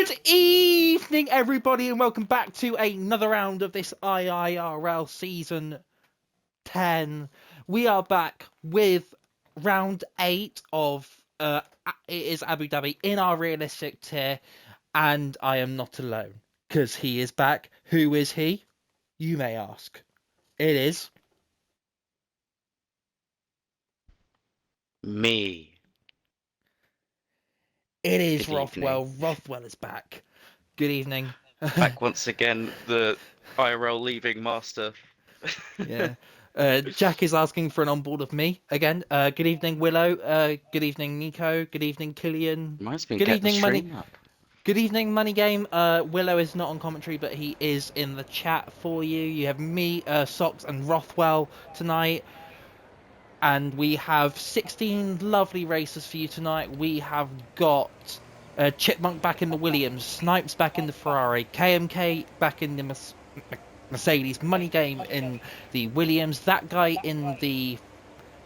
Good evening, everybody, and welcome back to another round of this IIRL Season 10. We are back with round 8 of it is Abu Dhabi in our realistic tier, and I am not alone, because he is back. Who is he? You may ask. It is... Me. It is Good evening. Rothwell. Rothwell is back. Good evening. Back once again, the IRL leaving master. Yeah. Jack is asking for an onboard of me again. Good evening, Willow. Good evening, Nico. Good evening, Killian. Reminds me, Good get the evening, Money. stream up. Good evening, Money Game. Willow is not on commentary, but he is in the chat for you. You have me, Sox, and Rothwell tonight. And we have 16 lovely races for you tonight. We have got Chipmunk back in the Williams, Snipes back in the Ferrari, KMK back in the Mercedes, Money Game in the Williams, that guy in the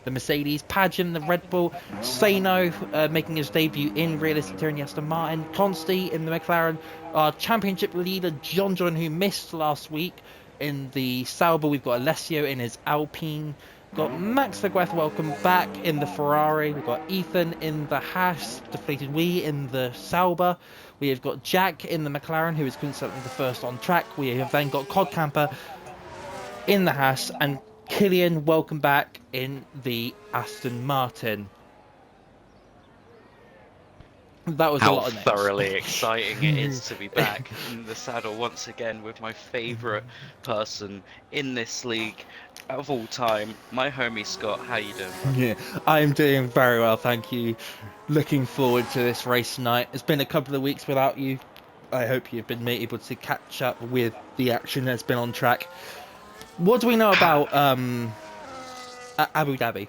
Mercedes, Padge in the Red Bull, Sano making his debut in realistic tier in the Aston Martin, Consti in the McLaren, our championship leader John, who missed last week in the Sauber. We've got Alessio in his Alpine. Got Max Vergueth, welcome back in the Ferrari. We've got Ethan in the Haas, DeflatedWee in the Sauber. We have got Jack in the McLaren, who is coincidentally the first on track. We have then got Cod Camper in the Haas, and Killian, welcome back in the Aston Martin. That was a How lot of names. thoroughly exciting it is to be back in the saddle once again with my favourite person in this league of all time, my homie Scott. How you doing, bro? Yeah, I'm doing very well, thank you. Looking forward to this race tonight. It's been a couple of weeks without you. I hope you've been able to catch up with the action that's been on track. What do we know about Abu Dhabi?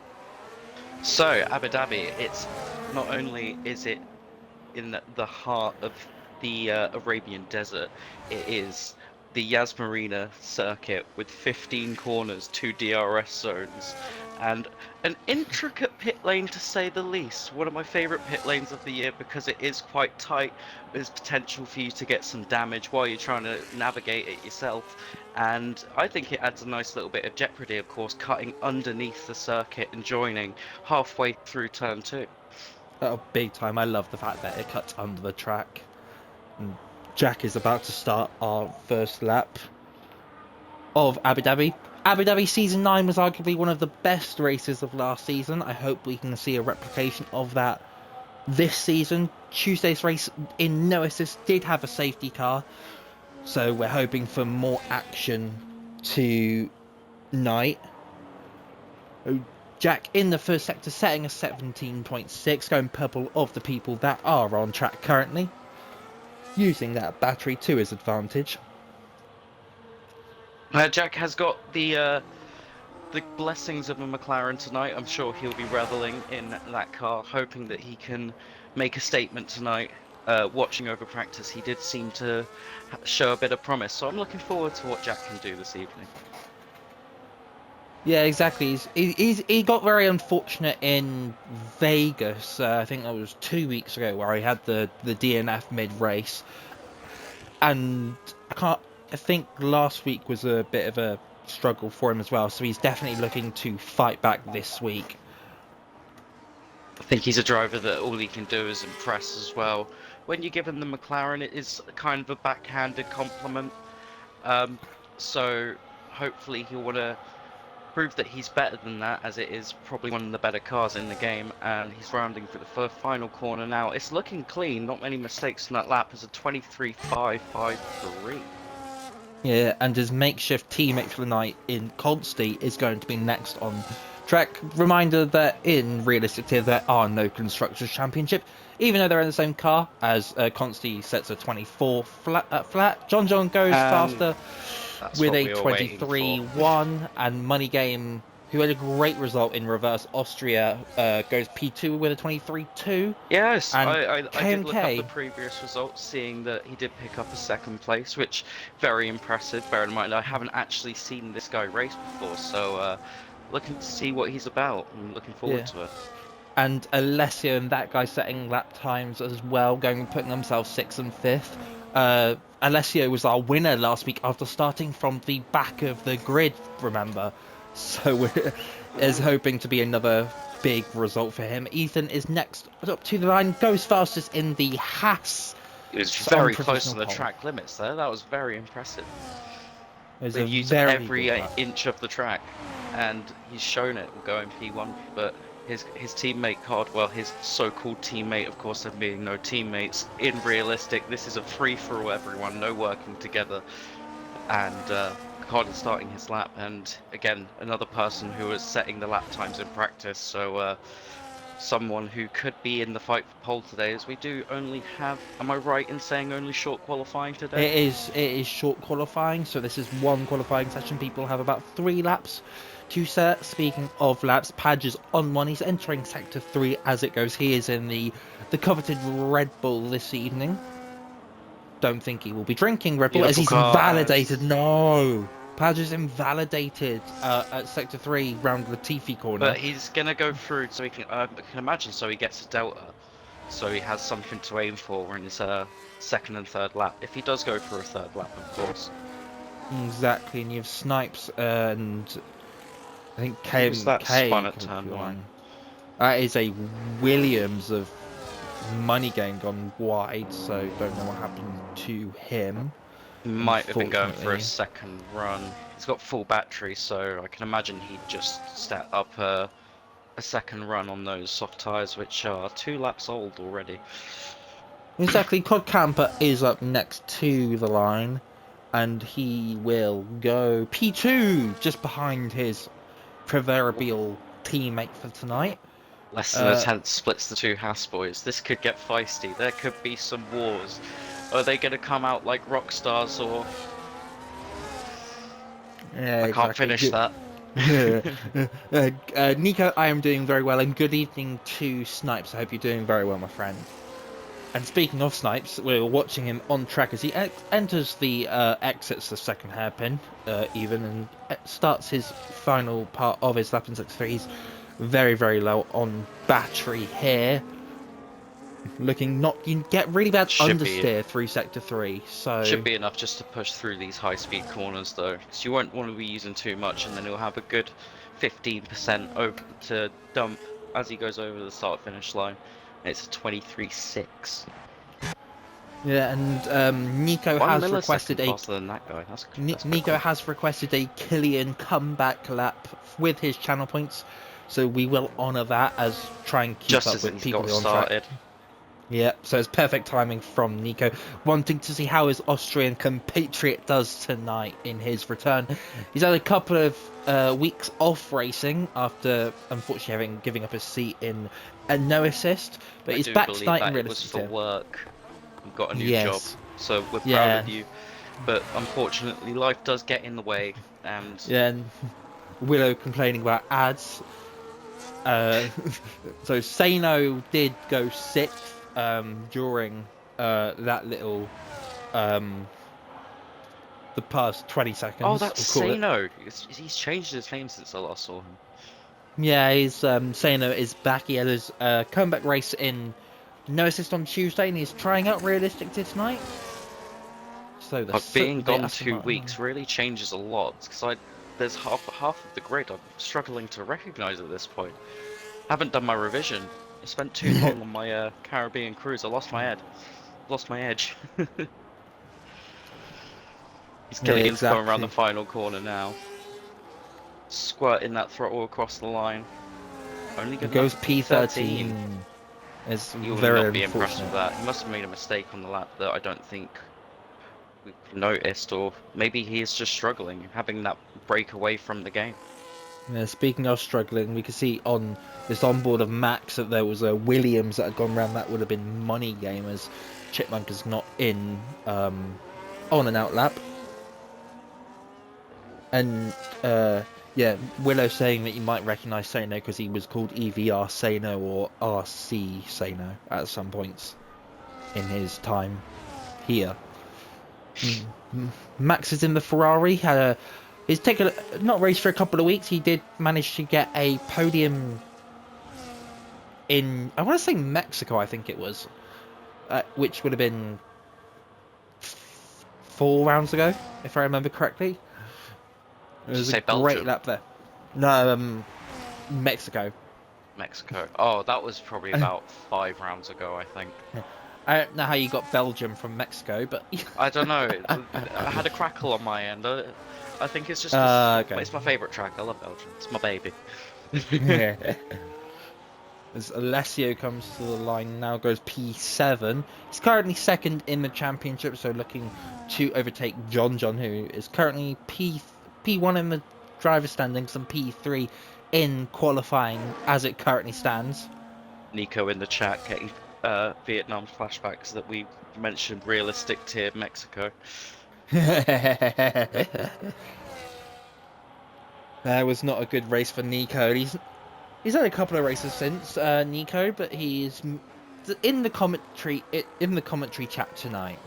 So, Abu Dhabi, it's not only is it in the heart of the Arabian Desert, it is the Yas Marina circuit with 15 corners, 2 DRS zones, and an intricate pit lane to say the least. One of my favourite pit lanes of the year because it is quite tight. There's potential for you to get some damage while you're trying to navigate it yourself. And I think it adds a nice little bit of jeopardy, of course, cutting underneath the circuit and joining halfway through turn 2. Oh, big time. I love the fact that it cuts under the track. And Jack is about to start our first lap of Abu Dhabi. Abu Dhabi Season 9 was arguably one of the best races of last season. I hope we can see a replication of that this season. Tuesday's race in no assist did have a safety car, so we're hoping for more action tonight. Jack in the first sector setting a 17.6, going purple of the people that are on track currently, using that battery to his advantage. Jack has got the blessings of a McLaren tonight. I'm sure he'll be reveling in that car, hoping that he can make a statement tonight. Watching over practice, he did seem to show a bit of promise, so I'm looking forward to what Jack can do this evening. Yeah, exactly. He got very unfortunate in Vegas. I think that was 2 weeks ago, where he had the DNF mid race, and I think last week was a bit of a struggle for him as well. So he's definitely looking to fight back this week. I think he's a driver that all he can do is impress as well. When you give him the McLaren, it is kind of a backhanded compliment. So hopefully he'll want to prove that he's better than that, as it is probably one of the better cars in the game. And he's rounding for the final corner now. It's looking clean, not many mistakes in that lap. It's a 23.553. Yeah, and his makeshift teammate for the night in Consti is going to be next on track. Reminder that in realistic tier there are no Constructors' Championship, even though they're in the same car, as Consti sets a 24 flat. John goes faster with a 23.1, and Money Game, who had a great result in reverse Austria, goes P2 with a 23.2. Yes, and I did look up KMK the previous results, seeing that he did pick up a second place, which very impressive. Bear in mind, I haven't actually seen this guy race before, so looking to see what he's about. I'm looking forward to it. and Alessio and that guy setting lap times as well, putting themselves 6th and 5th. Alessio was our winner last week after starting from the back of the grid, remember? So we're hoping to be another big result for him. Ethan is next up to the line, goes fastest in the Haas. It was very close to the track limits there. That was very impressive. They've used every inch of the track, and he's shown it going P1. But his teammate Cardwell, his so-called teammate, of course there being no teammates in realistic, this is a free-for-all, everyone, no working together. And Card is starting his lap, and again another person who is setting the lap times in practice. So someone who could be in the fight for pole today, as we do only have, am I right in saying only short qualifying today? It is short qualifying, so this is one qualifying session. People have about 3 laps to set. Speaking of laps, Padge is on one. He's entering sector 3 as it goes. He is in the coveted Red Bull this evening. Don't think he will be drinking Red Bull as he's invalidated. No! Padge is invalidated at sector 3 round Latifi corner. But he's gonna go through, so he can. I can imagine, so he gets a delta, so he has something to aim for in his 2nd and 3rd lap. If he does go for a 3rd lap, of course. Exactly, and you have Snipes and I think K. That spun at turn 1. That is a Williams of money gain gone wide, so don't know what happened to him. He might have been going for a 2nd run. He's got full battery, so I can imagine he'd just set up a 2nd run on those soft tyres, which are 2 laps old already. Exactly, Cod Camper is up next to the line, and he will go P2, just behind his proverbial teammate for tonight. Less than a tenth splits the 2 Haas boys. This could get feisty. There could be some wars. Are they going to come out like rock stars, or... Yeah, I can't finish that. Nico, I am doing very well, and good evening to Snipes. I hope you're doing very well, my friend. And speaking of Snipes, we're watching him on track as he enters the exits the 2nd hairpin, and starts his final part of his lap in sector 3. He's very, very low on battery here. Looking you get really bad understeer through sector 3, so should be enough just to push through these high-speed corners though, because you won't want to be using too much, and then he'll have a good 15% over to dump as he goes over the start-finish line. It's a 23.6. Yeah, and Nico has requested faster than that guy. That's Nico has requested a Killian comeback lap with his channel points, so we will honour that as try and keep up with people on track. Yeah, so it's perfect timing from Nico, wanting to see how his Austrian compatriot does tonight in his return. He's had a couple of weeks off racing after, unfortunately, giving up his seat in a no assist, but he's back tonight in realistic. It was for work. You've got a new job, so we're proud of you. But unfortunately, life does get in the way, and and Willow complaining about ads. So Sano did go 6th. During that little the past 20 seconds. Oh, that's Sano. He's changed his name since I last saw him. Yeah, he's Sano is back. He had his comeback race in no assist on Tuesday, and he's trying out realistic tonight. So being gone 2 weeks really changes a lot, because there's half of the grid I'm struggling to recognise at this point. Haven't done my revision. I spent too long on my Caribbean cruise. I lost my edge. He's Killian's going around the final corner now. Squirting that throttle across the line. Only good. Goes P13. It's you will very not be impressed with that. He must have made a mistake on the lap that I don't think we've noticed, or maybe he is just struggling, having that break away from the game. Yeah, speaking of struggling, we can see on this onboard of Max that there was a Williams that had gone around. That would have been money game, as Chipmunk is not in on and out lap. And yeah, Willow saying that you might recognise Sano because he was called EVR Sano or RC Sano at some points in his time here. Max is in the Ferrari. He's taken not raced for a couple of weeks. He did manage to get a podium in, I want to say Mexico, I think it was, which would have been 4 rounds ago, if I remember correctly. It Did you was a say great Belgium? lap there. No, Mexico. Mexico. Oh, that was probably about 5 rounds ago, I think. I don't know how you got Belgium from Mexico, but I don't know. I had a crackle on my end. I think it's just because okay. it's my favourite track. I love Belgium. It's my baby. As Alessio comes to the line now, goes P7. He's currently second in the championship, so looking to overtake John, who is currently P1 in the driver standings and P3 in qualifying as it currently stands. Nico in the chat getting Vietnam flashbacks that we mentioned realistic tier Mexico. There was not a good race for Nico. He's had a couple of races since Nico, but he's in the commentary chat tonight.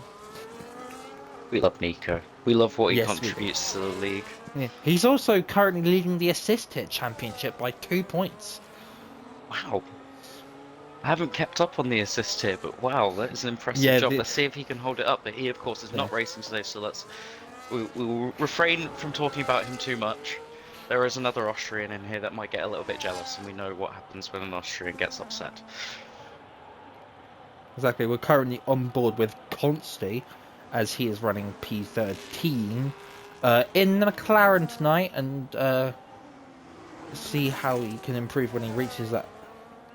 We love Nico. We love what he Yes, contributes to the league. Yeah. He's also currently leading the assist hit championship by 2 points. Wow. I haven't kept up on the assist here, but wow, that is an impressive Yeah, job. Let's see if he can hold it up. But he, of course, is not racing today, so we will refrain from talking about him too much. There is another Austrian in here that might get a little bit jealous, and we know what happens when an Austrian gets upset. Exactly. We're currently on board with Consti, as he is running P13 in the McLaren tonight, and see how he can improve when he reaches that.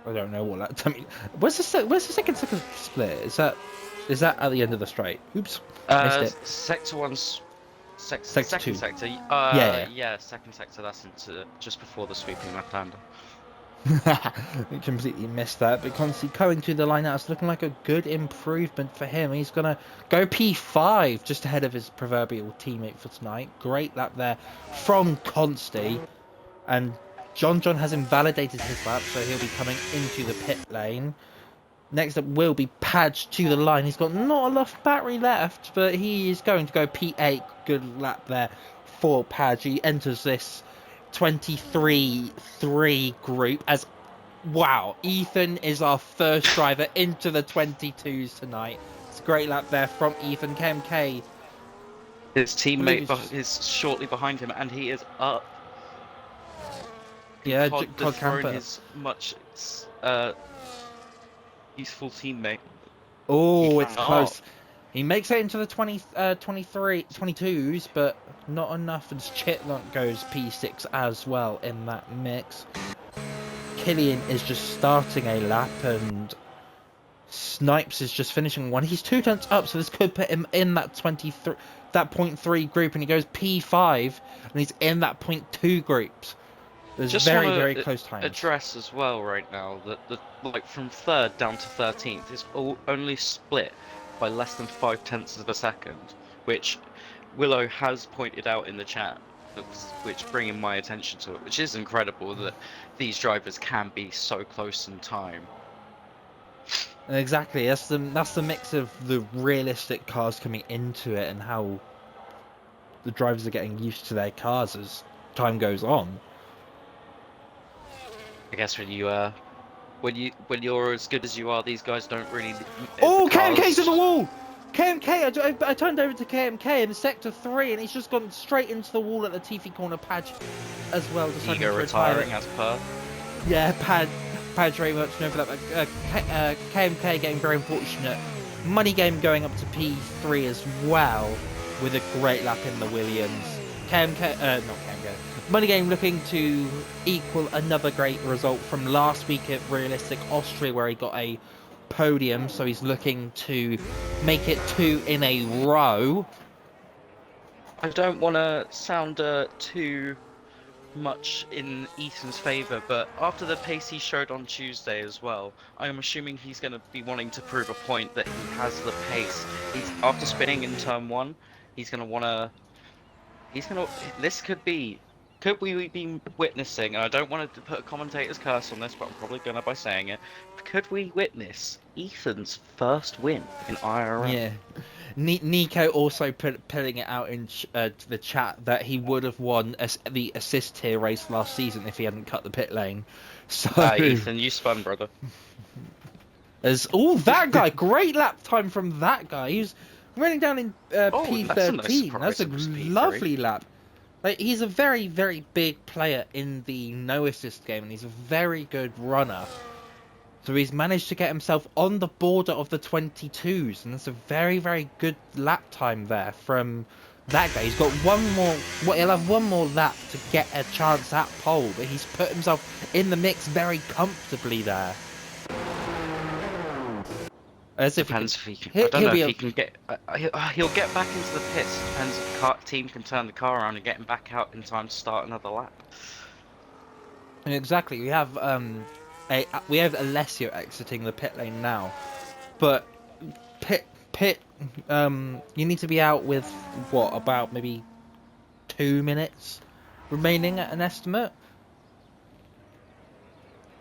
I don't know what that. I mean, where's the second split? Is that at the end of the straight? Oops, missed it. Sector 1's Sector second 2. sector. Yeah. Yeah, second sector. That's into just before the sweeping left hander. Completely missed that, but Constantly coming to the line now, it's looking like a good improvement for him. He's gonna go P5 just ahead of his proverbial teammate for tonight. Great lap there from Consti, and John has invalidated his lap, so he'll be coming into the pit lane. Next up will be Padge to the line. He's got not enough battery left, but he is going to go P8. Good lap there for Padge. He enters this 23-3 group as, wow, Ethan is our first driver into the 22s tonight. It's a great lap there from Ethan. KMK. His teammate is shortly behind him, and he is up. Yeah, Cod Cod dethrone Camper. his much useful teammate. Oh, it's close. He makes it into the 22s, but not enough as Chitlunk goes P6 as well in that mix. Killian is just starting a lap, and Snipes is just finishing one. He's 2 tenths up, so this could put him in that 0.3 group, and he goes P5, and he's in that 0.2 groups. There's Just very close times. Address as well right now that like from 3rd down to 13th is only split by less than 5 tenths of a second, which Willow has pointed out in the chat, which bringing my attention to it, which is incredible that these drivers can be so close in time. Exactly, that's the mix of the realistic cars coming into it and how the drivers are getting used to their cars as time goes on. I guess when you're as good as you are, these guys don't really. Oh, KMK's in the wall! KMK, I turned over to KMK in sector 3, and he's just gone straight into the wall at the Tiffy corner. Padge as well. Ego retiring as per. Yeah, Padge very much known for that. But, KMK getting very unfortunate. Money Game going up to P3 as well with a great lap in the Williams. Not KMK. Money Game looking to equal another great result from last week at Realistic Austria, where he got a podium, so he's looking to make it 2 in a row. I don't want to sound too much in Ethan's favour, but after the pace he showed on Tuesday as well, I'm assuming he's going to be wanting to prove a point that he has the pace. After spinning in turn 1, he's going to want to. This could be Could we be witnessing, and I don't want to put a commentator's curse on this, but I'm probably gonna by saying it, could we witness Ethan's first win in IRL? Yeah. Nico also putting it out in the chat that he would have won the assist tier race last season if he hadn't cut the pit lane. So Ethan, you spun, brother. as that guy, great lap time from that guy. He was running down in P13. That's a nice surprise. That's a It was P3. lovely lap. Like, he's a very, very big player in the no assist game, and he's a very good runner. So he's managed to get himself on the border of the 22s, and that's a very, very good lap time there from that guy. He's got one more. He'll have one more lap to get a chance at pole, but he's put himself in the mix very comfortably there. As if Depends if he can. I don't know if he can get. He'll get back into the pits. Depends if the team can turn the car around and get him back out in time to start another lap. Exactly. We have Alessio exiting the pit lane now, but you need to be out with what, about maybe 2 minutes remaining at an estimate.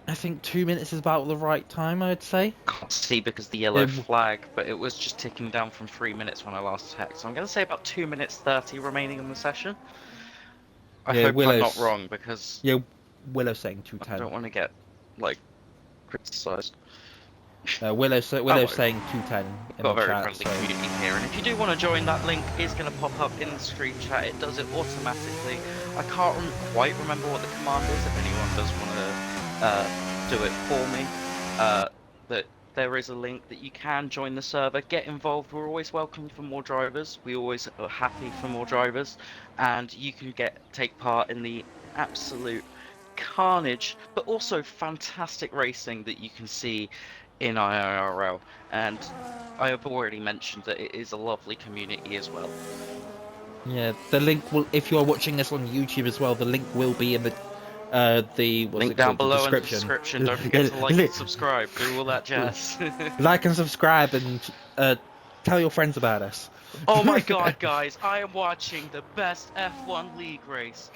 I think 2 minutes is about the right time, I'd say. Can't see because the yellow flag, but it was just ticking down from 3 minutes when I last checked. So I'm going to say about 2 minutes 30 remaining in the session. I hope I'm not wrong, because Willow's saying 2:10. I don't want to get criticised. Willow's saying 2:10. We've got a very friendly community here, and if you do want to join, that link is going to pop up in the screen chat. It does it automatically. I can't quite remember what the command is. If anyone does want to do it for me, that there is a link that you can join the server, get involved. We're always welcome for more drivers. We always are happy for more drivers, and you can take part in the absolute carnage, but also fantastic racing that you can see in IIRL. And I have already mentioned that it is a lovely community as well. Yeah, the link will, if you are watching this on YouTube as well, the link will be in the link down below in the description. Don't forget to like and subscribe, do all that jazz. Like and subscribe, and tell your friends about us. Oh my god, guys, I am watching the best F1 league race.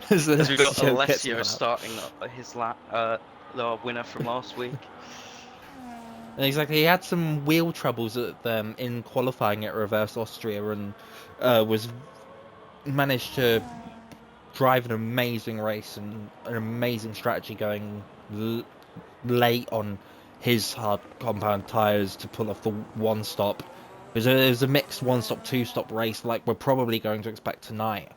As we've got Alessio starting his lap, the winner from last week. Exactly, he had some wheel troubles in qualifying at Reverse Austria, and managed to drive an amazing race and an amazing strategy, going late on his hard compound tyres to pull off the one stop. It was a mixed one stop, two stop race, like we're probably going to expect tonight,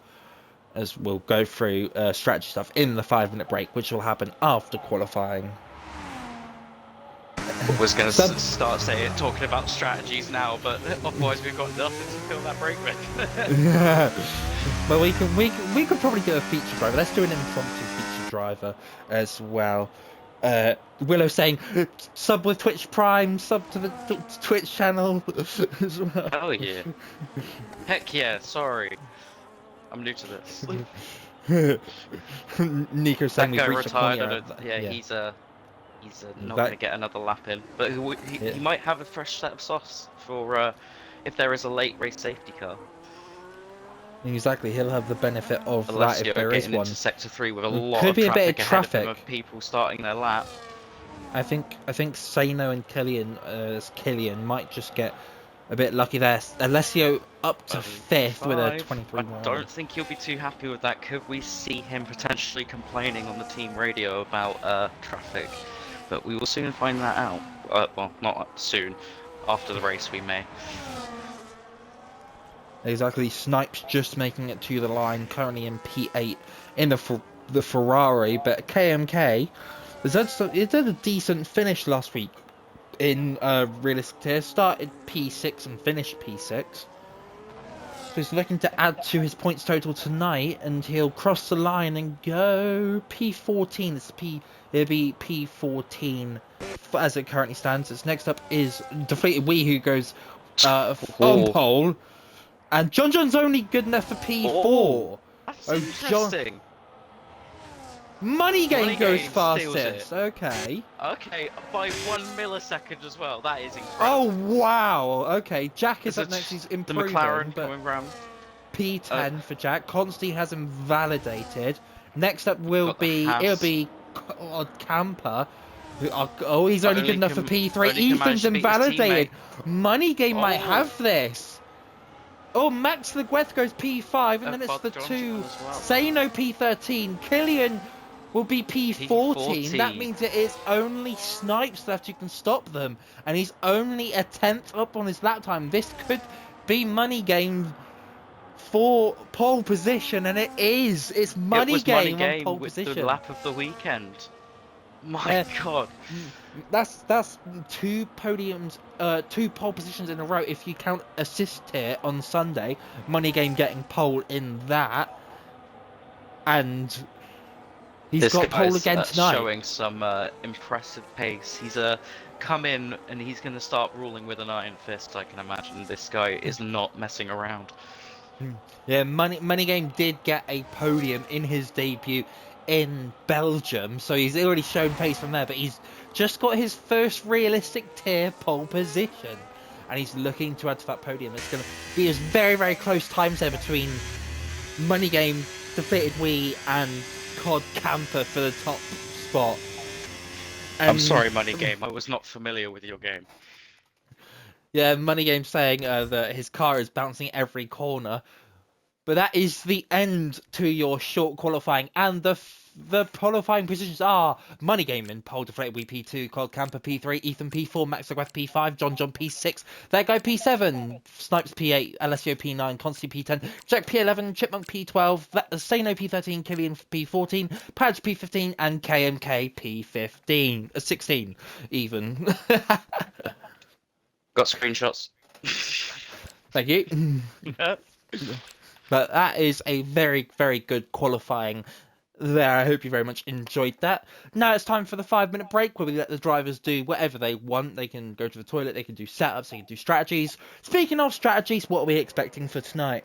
as we'll go through strategy stuff in the 5-minute break, which will happen after qualifying. I was going to start talking about strategies now, but otherwise we've got nothing to fill that break with. But we could probably get a feature driver. Let's do an impromptu feature driver as well. Willow saying sub with Twitch Prime, sub to the Twitch channel as well. Oh yeah. Heck yeah, sorry. I'm new to this. Nico saying that guy we've reached retired. a point He's not going to get another lap in, but he might have a fresh set of softs for if there is a late race safety car. Exactly, he'll have the benefit of that if there is one. Into sector 3 with a lot could of be a traffic bit of traffic of people starting their lap. I think Sano and Killian might just get a bit lucky there. Alessio up to 5th with a 23. I don't think he'll be too happy with that. Could we see him potentially complaining on the team radio about traffic? But we will soon find that out. Well, not soon. After the race, we may. Exactly. Snipes just making it to the line, currently in P8 in the Ferrari, but KMK it did a decent finish last week in realistic tier. Started P6 and finished P6. So he's looking to add to his points total tonight, and he'll cross the line and go P14. It'll be P14 as it currently stands. It's next up is DeflatedWee, who goes on pole. And John's only good enough for P4. Oh, that's interesting. Money Game goes fastest. Okay. Okay, by 1 millisecond as well. That is incredible. Oh wow. Okay, Jack is up next. He's improving. The McLaren coming round. P10 for Jack. Constantine has him validated. Next up will got the be Haas. Camper. Oh, he's only good enough for P3. Only can manage Ethan's to beat his invalidated. teammate. Money Game might Oh, have this. Oh, Max Legueth goes P5, and then it's the John two. as well. Sano P13. Killian will be P14. That means it is only Snipes left who can stop them. And he's only a 10th up on his lap time. This could be Money Game for pole position, and it is. It's Money Game on pole with position. the lap of the weekend. My God. That's two podiums, two pole positions in a row. If you count assist here on Sunday, Money Game getting pole in that, and he's got pole again tonight. Showing some impressive pace. He's come in and he's going to start ruling with an iron fist. I can imagine this guy is not messing around. Yeah, Money Game did get a podium in his debut in Belgium, so he's already shown pace from there, but he's just got his first realistic tier pole position, and he's looking to add to that podium. It's going to be a very, very close times there between Money Game, DeflatedWee, and COD Camper for the top spot. I'm sorry, Money Game, I was not familiar with your game. Yeah, Money Game saying that his car is bouncing every corner. But that is the end to your short qualifying, and the qualifying positions are Money Game in pole, DeflatedWee P2, COD Camper P3, Ethan P4, Max Legueth P5, John P6, that guy P7, Snipes P8, LSO P9, Consti P10, Jack P11, Chipmunk P12, Sano P13, Killian P14, Padge P15, and KMK P15, 16 even. Got screenshots. Thank you. But that is a very, very good qualifying there. I hope you very much enjoyed that. Now it's time for the 5-minute break where we let the drivers do whatever they want. They can go to the toilet, they can do setups, they can do strategies. Speaking of strategies, what are we expecting for tonight?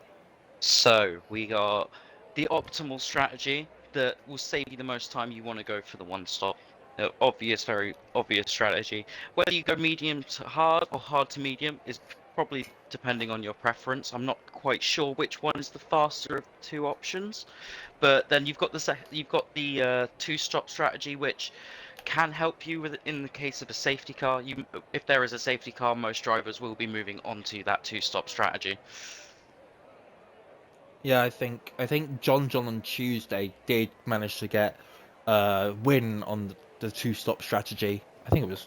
So, we got the optimal strategy that will save you the most time. You want to go for the one stop. Very obvious strategy. Whether you go medium to hard or hard to medium is probably depending on your preference. I'm not quite sure which one is the faster of the two options, but then you've got the two-stop strategy, which can help you with in the case of a safety car. If there is a safety car, most drivers will be moving on to that two-stop strategy. Yeah, I think John on Tuesday did manage to get win on the two-stop strategy. I think it was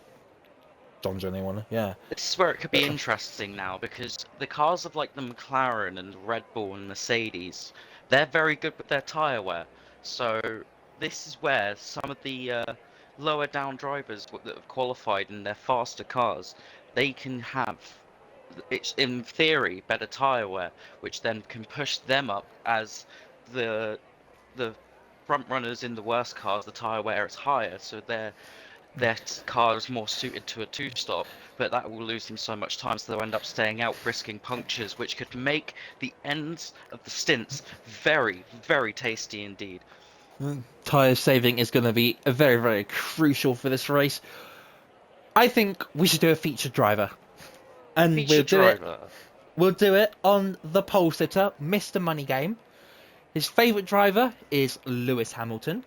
John they won. Yeah. This is where it could be interesting now, because the cars of like the McLaren and Red Bull and Mercedes, they're very good with their tyre wear. So this is where some of the lower down drivers that have qualified in their faster cars, they can have, it's in theory, better tyre wear, which then can push them up as the front runners in the worst cars, the tyre wear is higher, so their car is more suited to a two-stop, but that will lose them so much time, so they'll end up staying out, risking punctures, which could make the ends of the stints very, very tasty indeed. Tyre saving is going to be very, very crucial for this race. I think we should do a featured driver. And we'll do it on the pole sitter, Mr. Money Game. His favourite driver is Lewis Hamilton.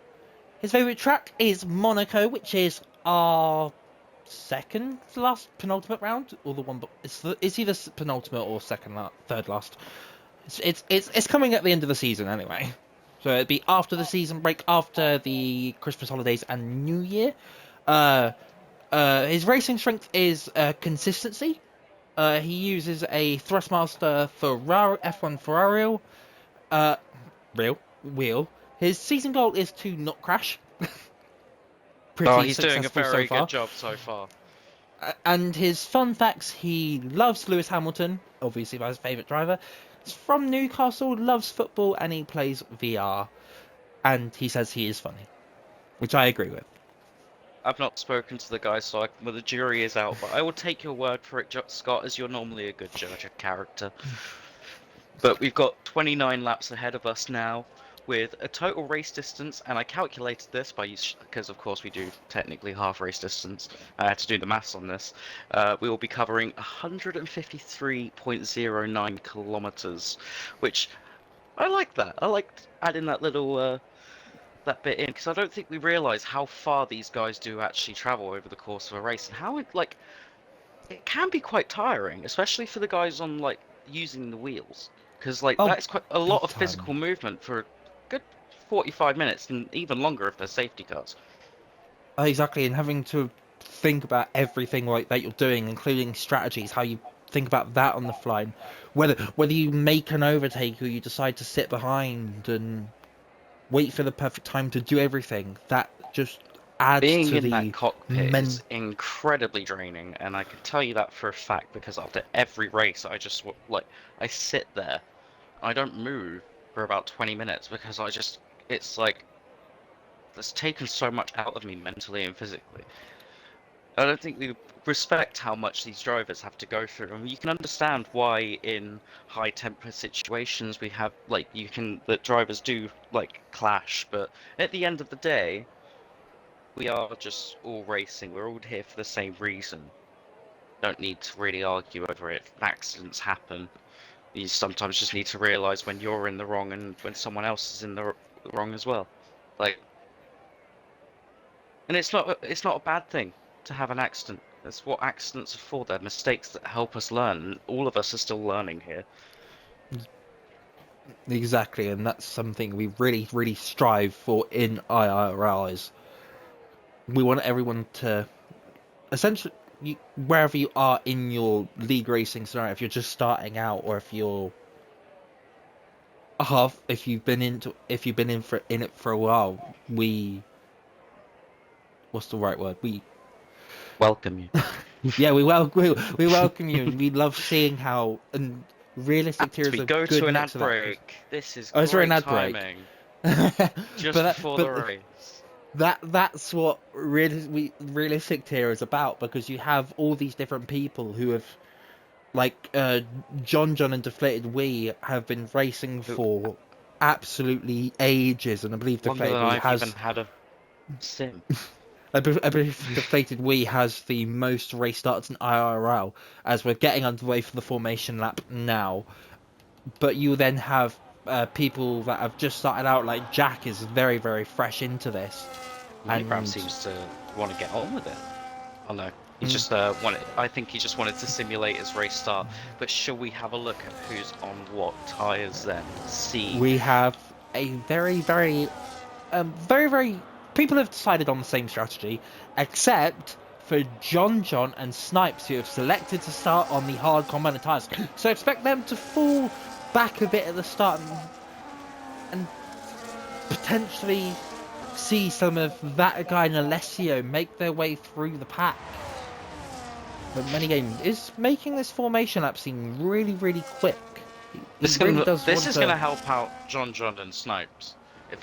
His favourite track is Monaco, which is our second last penultimate round, or the one. It's either penultimate or third last. It's coming at the end of the season anyway, so it'd be after the season break, after the Christmas holidays and New Year. His racing strength is consistency. He uses a Thrustmaster F1 Ferrari wheel. His season goal is to not crash. He's doing a very good job so far. And his fun facts: he loves Lewis Hamilton, obviously by his favourite driver. He's from Newcastle, loves football, and he plays VR. And he says he is funny, which I agree with. I've not spoken to the guy, so the jury is out, but I will take your word for it, Scott, as you're normally a good judge of character. But we've got 29 laps ahead of us now, with a total race distance, and I calculated this because of course we do technically half race distance. I had to do the maths on this. We will be covering 153.09 kilometers, which I like that. I liked adding that little that bit in because I don't think we realise how far these guys do actually travel over the course of a race and how it can be quite tiring, especially for the guys on like using the wheels because like Oh, that's quite a lot big of time. physical movement for a good 45 minutes and even longer if they're safety cars. Exactly, and having to think about everything like that you're doing, including strategies, how you think about that on the fly, and whether you make an overtake or you decide to sit behind and wait for the perfect time to do everything, that just adds Being to in that the cockpit men. is incredibly draining, and I can tell you that for a fact because after every race, like I sit there, I don't move for about 20 minutes because it's like it's taken so much out of me mentally and physically. I don't think we respect how much these drivers have to go through. I mean, you can understand why in high temper situations we have like that drivers do like clash, but at the end of the day, we are just all racing. We're all here for the same reason. Don't need to really argue over it. Accidents happen. You sometimes just need to realize when you're in the wrong and when someone else is in the wrong as well. Like, and it's not a bad thing to have an accident. That's what accidents are for. They're mistakes that help us learn. All of us are still learning here. Exactly, and that's something we really strive for in IIRL. Is we want everyone to essentially, wherever you are in your league racing scenario, if you're just starting out or if you're if you've been in it for a while, what's the right word? Welcome you. Yeah, we welcome you, and we love seeing how, and realistic As tiers we are go to good an next ad to that because break, this is sorry, an great ad break. timing. but Just that, before the but race. that's what realistic tier is about, because you have all these different people who have, like, John and DeflatedWee have been racing Who for absolutely ages, and I believe longer than DeflatedWee I've even has. had a sim. I believe DeflatedWee has the most race starts in IRL, as we're getting underway for the formation lap now. But you then have people that have just started out, like Jack is very fresh into this, He perhaps and seems to want to get on with it. Oh no, he mm, just wanted. I think he just wanted to simulate his race start. But shall we have a look at who's on what tires then? See, we have a very people have decided on the same strategy, except for John and Snipes, who have selected to start on the hard compound tires. So expect them to fall back a bit at the start, and potentially see some of that guy and Alessio make their way through the pack. But Minigame is making this formation lap seem really quick. He really does this want is to. gonna help out John and Snipes if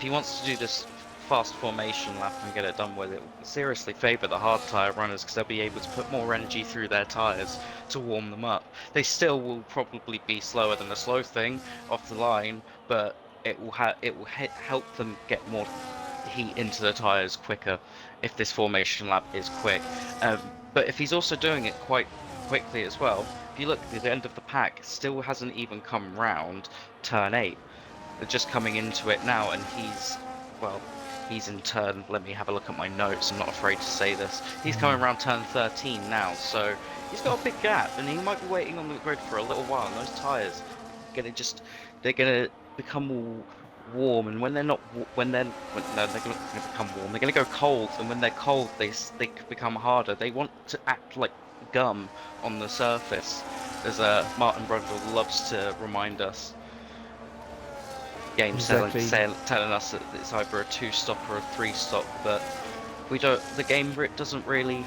he wants to do this fast formation lap and get it done with. It will seriously favour the hard tyre runners because they'll be able to put more energy through their tyres to warm them up. They still will probably be slower than the slow thing off the line, but it will help them get more heat into the tyres quicker if this formation lap is quick. But if he's also doing it quite quickly as well, if you look at the end of the pack, still hasn't even come round turn 8. They're just coming into it now, and well, he's in turn, let me have a look at my notes, I'm not afraid to say this. He's coming around turn 13 now, so he's got a big gap, and he might be waiting on the grid for a little while, and those tyres they're gonna become all warm, and when they're not, no, they're gonna become warm, they're gonna go cold, and when they're cold, they become harder. They want to act like gum on the surface, as Martin Brundle loves to remind us. Games Exactly. telling us that it's either a 2-stop or a 3-stop, but we don't. The game doesn't really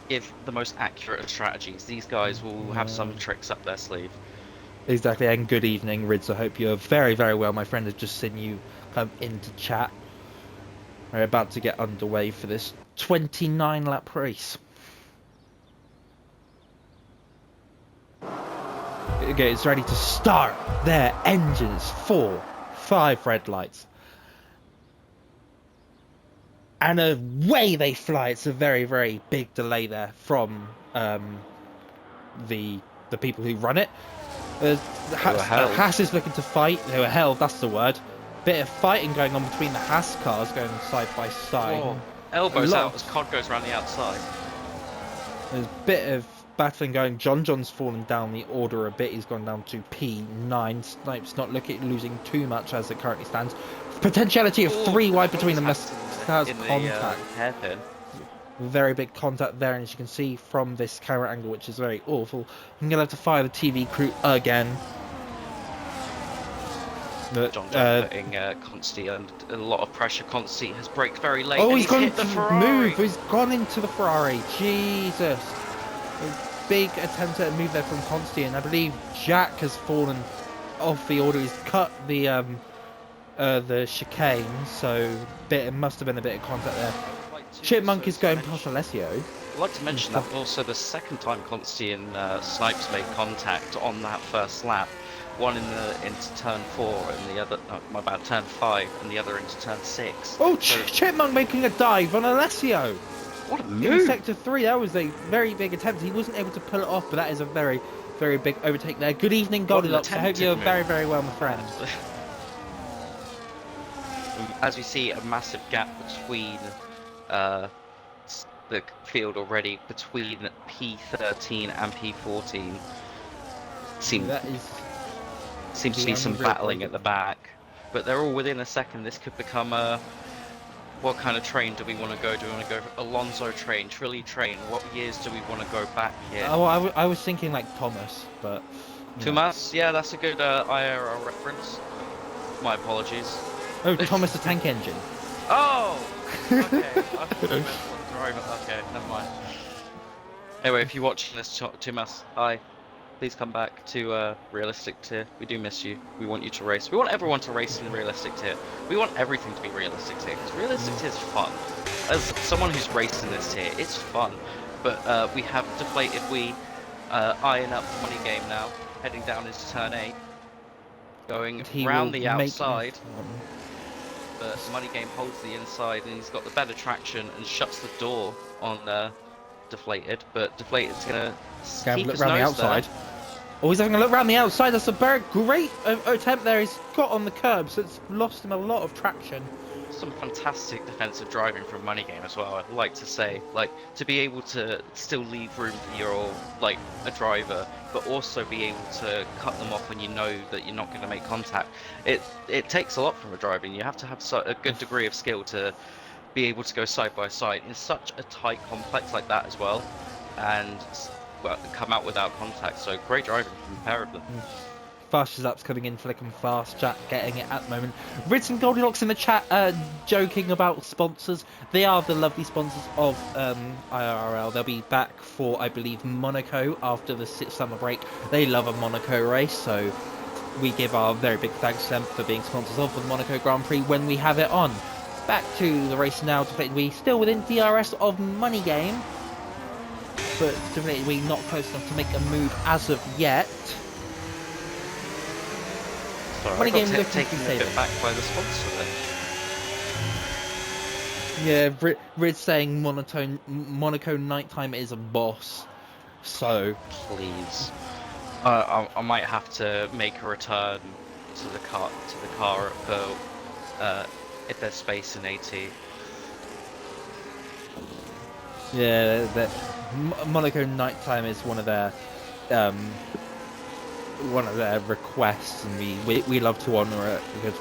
give the most accurate of strategies. These guys will have some tricks up their sleeve. Exactly, and good evening, Rids. I hope you're very well. My friend has just seen you come into chat. We're about to get underway for this 29 lap race. Okay, it's ready to start their engines. 4, 5 red lights. And away they fly. It's a very big delay there from the people who run it. hell. Haas is looking to fight. They were held, that's the word. Bit of fighting going on between the Haas cars going side by side. Oh, elbows out as Cod goes around the outside. There's a bit of battling going. John's fallen down the order a bit. He's gone down to P9. Snipes not losing too much as it currently stands. Potentiality of 3 wide between them. Has contact. Hairpin. Very big contact there, and as you can see from this camera angle, which is very awful, I'm gonna have to fire the TV crew again. But, John putting Consti under a lot of pressure. Consti has braked very late. Oh, and he's gone hit the to Ferrari. move. He's gone into the Ferrari. Jesus. A big attempt at a move there from Consti, and I believe Jack has fallen off the order. He's cut the chicane, so it must have been a bit of contact there. Chipmunk is going past Alessio. I'd like to mention that also the second time Consti and Snipes made contact on that first lap. One into turn 4 and the other, my bad, turn 5 and the other into turn 6. Oh, Chipmunk making a dive on Alessio. What a In move! sector 3, that was a very big attempt. He wasn't able to pull it off, but that is a very, very big overtake there. Good evening, Goldilocks. I hope you're very, very well, my friend. As we see, a massive gap between the field already, between P13 and P14. Seems to be some battling at the back, but they're all within a second. This could become a... What kind of train do we want to go? Do we want to go Alonso train, Trilly train? What years do we want to go back here? Oh, I was thinking like Thomas, but... Thomas? Yeah, that's a good IIRL reference. My apologies. Oh, Thomas the Tank Engine. Oh! Okay, I thought you meant what the driver... Okay, never mind. Anyway, if you're watching this, Thomas, hi. Please come back to realistic tier. We do miss you. We want you to race. We want everyone to race in realistic tier. We want everything to be realistic tier, because realistic tier is fun. As someone who's raced in this tier, it's fun. But we have DeflatedWee eyeing up Money Game now, heading down into turn 8, going round the outside. But Money Game holds the inside, and he's got the better traction and shuts the door on Deflated. But Deflated's gonna keep his around the nose outside. there. Oh, he's having a look around the outside. That's a very great attempt there. He's got on the curb, so it's lost him a lot of traction. Some fantastic defensive driving from Money Game as well. I'd like to say, like, to be able to still leave room for your, like, a driver, but also be able to cut them off when you know that you're not going to make contact. It takes a lot from a driver, and you have to have a good degree of skill to be able to go side by side in such a tight complex like that as well, and well, come out without contact. So great driving from the pair of them. Fast as up's coming in, flicking fast. Jack getting it at the moment. Ritz and Goldilocks in the chat joking about sponsors. They are the lovely sponsors of IIRL. They'll be back for, I believe, Monaco after the summer break. They love a Monaco race, so we give our very big thanks to them for being sponsors of the Monaco Grand Prix when we have it on. Back to the race now. DeflatedWee still within DRS of Money Game, but DeflatedWee not close enough to make a move as of yet. Sorry, Money Game looking taken to a save bit it. back by the sponsor then. Yeah, Rid saying Monaco nighttime is a boss. So Please, I might have to make a return to the car for if there's space in AT. yeah, Monaco nighttime is one of their requests, and we love to honour it because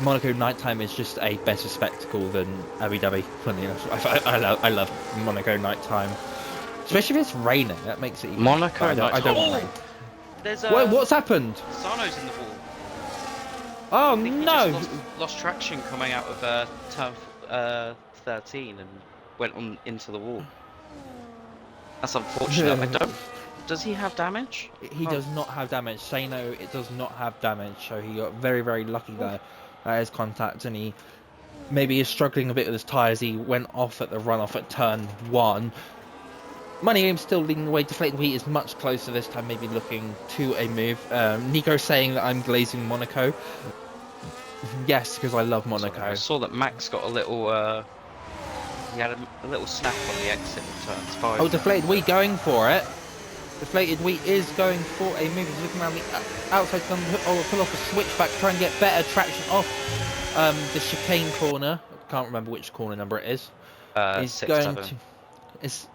Monaco nighttime is just a better spectacle than Abu Dhabi. Funny enough, I love Monaco nighttime, especially if it's raining. That makes it even Monaco I don't nighttime. want rain. There's What's happened? Sano's in the wall. Oh I think he no! just lost traction coming out of turn 13 and went on into the wall. That's unfortunate. I don't. Does he have damage? He does not have damage. Sano, it does not have damage, so he got very, very lucky there at his contact, and he maybe is struggling a bit with his tyres. He went off at the runoff at turn 1. Money Game still leading the way. DeflatedWee is much closer this time, maybe looking to a move. Nico saying that I'm glazing Monaco. Yes, because I love Monaco. I saw that Max got a little. He had a little snap on the exit of turns 5. Oh, DeflatedWee going for it. DeflatedWee is going for a move. He's looking around the outside, going to pull off a switchback, try and get better traction off the chicane corner. I can't remember which corner number it is. He's 6, going 7. to. It's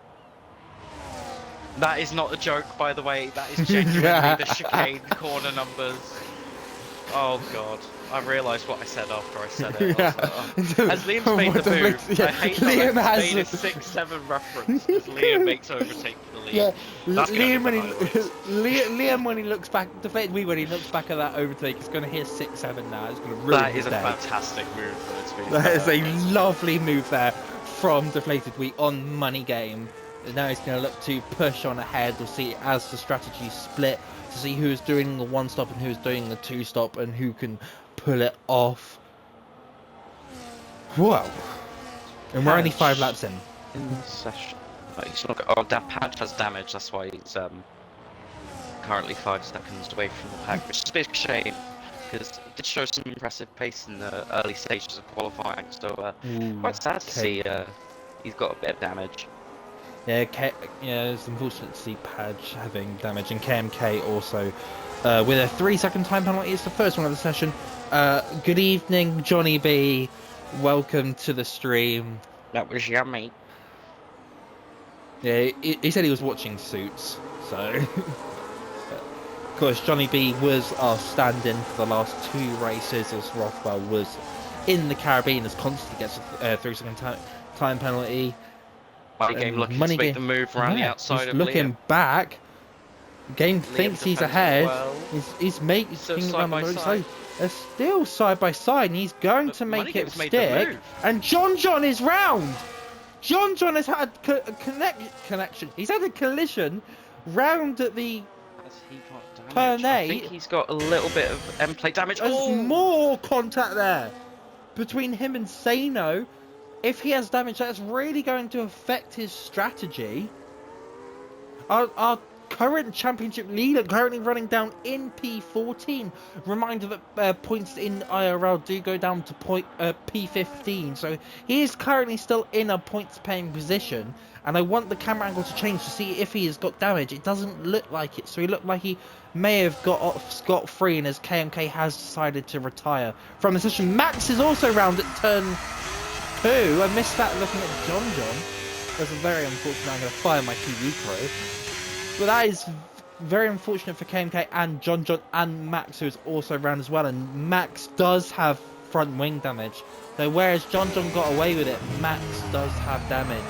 That is not a joke, by the way. That is genuinely the chicane corner numbers. Oh god, I realised what I said after I said it. Yeah. As Liam's made the move, I hate Liam that I has made a 6-7 reference because Liam makes overtake for the lead. Yeah, That's Liam when highlights. Liam when he looks back, DeflatedWee when he looks back at that overtake, is going to hear 6-7 now. It's going to ruin That his is a day. fantastic move. That is a lovely move there from DeflatedWee on money game. And now he's going to look to push on ahead. We'll see as the strategy split to see who's doing the one stop and who's doing the two stop and who can pull it off. Whoa! And we're only 5 laps in. In the session. Oh, he's not. Oh, that Padge has damage. That's why he's currently 5 seconds away from the pack, which is a big shame because it did show some impressive pace in the early stages of qualifying. So quite sad to see he's got a bit of damage. Yeah, it's unfortunate to see Padge having damage, and KMK also with a 3-second time penalty. It's the first one of the session. Good evening, Johnny B. Welcome to the stream. That was yummy. Yeah, he said he was watching Suits, so... Of course, Johnny B was our stand-in for the last 2 races, as Rothwell was in the Caribbean, as constantly gets a 3-second time penalty. Money game looking to make the move around the outside of looking Liam. back. Game thinks he's ahead. Well. He's making side by side. They're still side by side, and he's going to make it stick. And John is round. John has had a connection. He's had a collision round at the turn 8. I think he's got a little bit of end plate damage. There's more contact there between him and Sano. If he has damage, that's really going to affect his strategy. Our current championship leader currently running down in P14. Reminder that points in IRL do go down to P15. So he is currently still in a points paying position. And I want the camera angle to change to see if he has got damage. It doesn't look like it. So he looked like he may have got off scot-free, and as KMK has decided to retire from the session. Max is also round at turn 2. I missed that looking at John. That's very unfortunate. I'm going to fire my TV crew. But that is very unfortunate for KMK and John and Max, who is also round as well. And Max does have front wing damage. So whereas John got away with it, Max does have damage.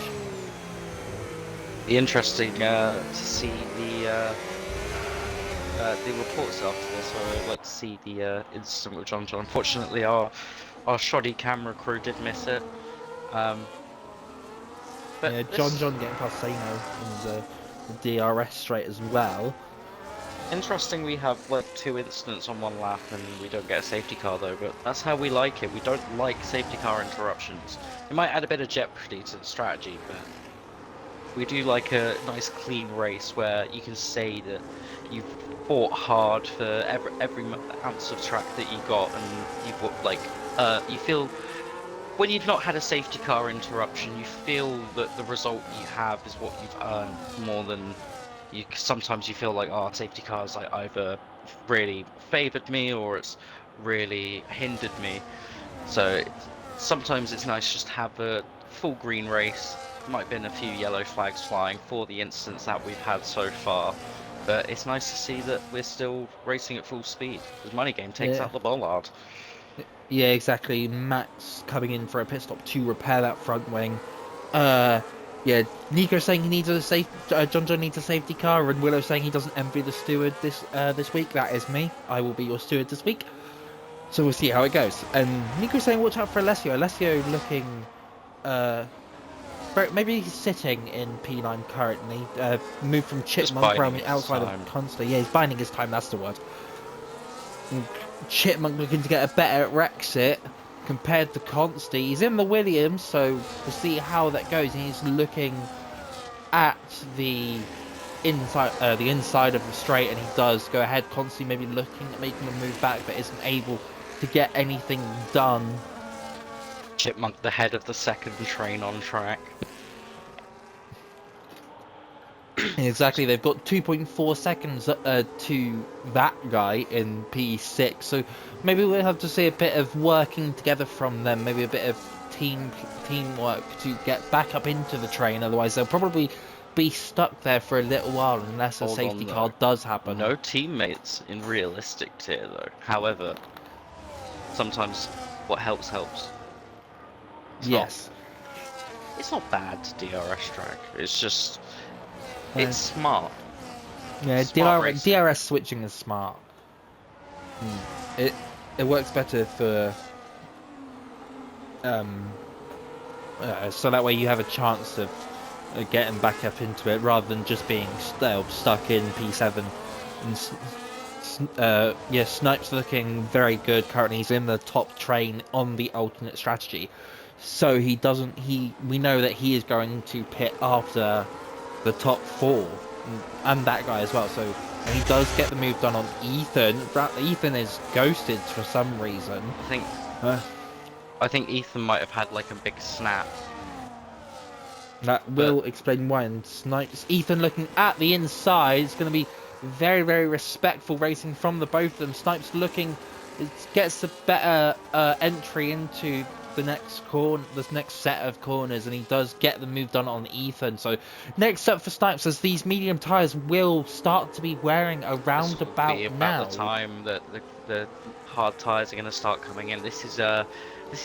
Be interesting to see the reports after this. So I'd like to see the incident with John. Unfortunately, our shoddy camera crew did miss it. But yeah, John getting past Sano in the DRS straight as well. Interesting, we have like 2 incidents on 1 lap and we don't get a safety car though, but that's how we like it. We don't like safety car interruptions. It might add a bit of jeopardy to the strategy, but we do like a nice clean race where you can say that you've fought hard for every ounce of track that you got, and you've like you feel when you've not had a safety car interruption, you feel that the result you have is what you've earned more than you. Sometimes you feel like, oh, safety cars like either really favoured me or it's really hindered me. So sometimes it's nice just to have a full green race. Might have been a few yellow flags flying for the incidents that we've had so far, but it's nice to see that we're still racing at full speed because Money Game takes out the bollard. Yeah, exactly. Max coming in for a pit stop to repair that front wing. Yeah, Nico saying he needs a John needs a safety car, and Willow saying he doesn't envy the steward this week. That is me. I will be your steward this week. So we'll see how it goes. And Nico saying watch out for Alessio. Alessio looking maybe he's sitting in P9 currently. Moved from Chipmunk around the outside of Constantly. Yeah, he's binding his time. That's the word. And Chipmunk looking to get a better exit compared to Consti. He's in the Williams, so we'll see how that goes. And he's looking at the inside of the straight, and he does go ahead. Consti maybe looking at making a move back, but isn't able to get anything done. Chipmunk the head of the second train on track. Exactly, they've got 2.4 seconds to that guy in P6, so maybe we'll have to see a bit of working together from them, maybe a bit of teamwork to get back up into the train, otherwise they'll probably be stuck there for a little while unless a Hold safety on car though. does happen. No teammates in realistic tier though. However, sometimes what helps helps. It's not Yes. it's not bad DRS track. It's just Uh, it's smart. yeah, Smart racing. DRS switching is smart. It works better for um so that way you have a chance of getting back up into it rather than just being stuck in P7. And yeah, Snipes looking very good currently. He's in the top train on the alternate strategy, so he doesn't. We know that he is going to pit after the top four, and that guy as well. So and he does get the move done on Ethan. Ethan is ghosted for some reason. Uh, I think Ethan might have had like a big snap. That But will explain why. And Snipes, Ethan looking at the inside. It's going to be very, very respectful racing from the both of them. Snipes looking, it gets a better entry into the next set of corners, and he does get the move done on Ethan. So next up for Snipes, as these medium tyres will start to be wearing around this will about be about now. the time that the hard tyres are going to start coming in. This is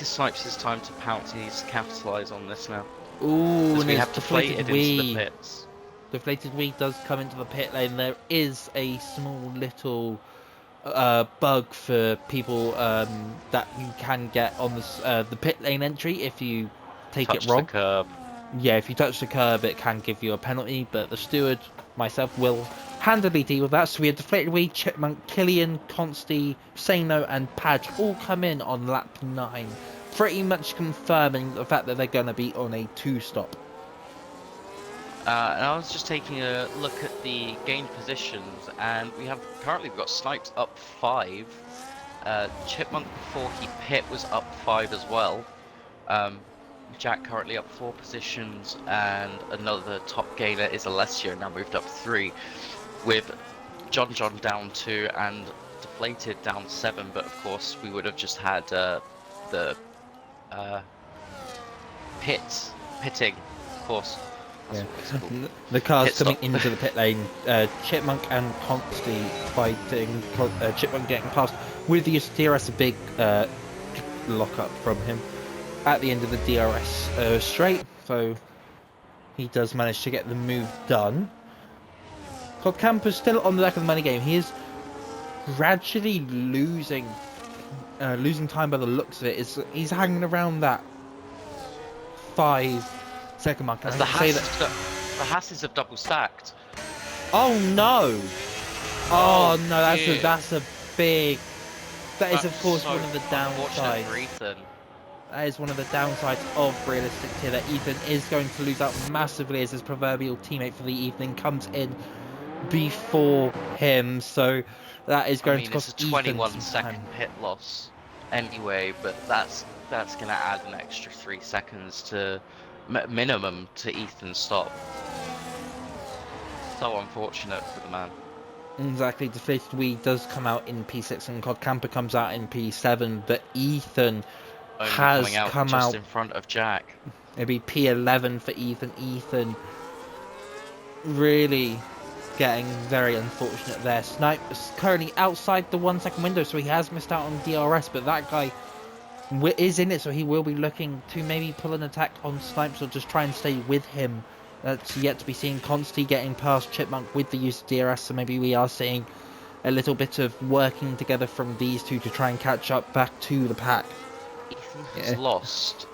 Snipes' time to pounce. He's capitalise on this now. Ooh, and We it's have deflated into the pits. DeflatedWee does come into the pit lane. There is a small little bug for people that you can get on the pit lane entry if you take it wrong. Touch the curb. Yeah, if you touch the curb, it can give you a penalty, but the steward, myself, will handily deal with that. So we have DeflatedWee, Chipmunk, Killian, Consti, Sano, and Padge all come in on lap 9. Pretty much confirming the fact that they're going to be on a 2-stop. And I was just taking a look at the gained positions, and currently we've got Snipes up 5. Chipmunk before he pit was up 5 as well. Jack currently up 4 positions, and another top gainer is Alessio, now moved up 3, with John down 2 and Deflated down 7. But of course we would have just had the pitting, of course. Yeah. The cars coming into the pit lane, Chipmunk and Consti fighting, Chipmunk getting past with the DRS, a big lock up from him at the end of the DRS straight, so he does manage to get the move done. Camper's still on the back of the money game. He is gradually losing time by the looks of it. He's hanging around that 5-second mark. As the Hasses have double stacked. Oh no! Oh no, that's a big. That is of course one of the downsides. For Ethan. That is one of the downsides of realistic tier, that Ethan is going to lose out massively as his proverbial teammate for the evening comes in before him. So that is going to cost it's a 21 Ethan second pit loss anyway, but that's going to add an extra 3 seconds to minimum to Ethan's stop. So unfortunate for the man. Exactly, DeflatedWee does come out in P6 and Camper comes out in P7, but Ethan has come just out in front of Jack. It'll be P11 for Ethan. Ethan really getting very unfortunate there. Snipe is currently outside the 1 second window, so he has missed out on DRS, but that guy is in it, so he will be looking to maybe pull an attack on Snipes or just try and stay with him. That's yet to be seen. Consti getting past Chipmunk with the use of DRS, so maybe we are seeing a little bit of working together from these two to try and catch up back to the pack. Ethan has lost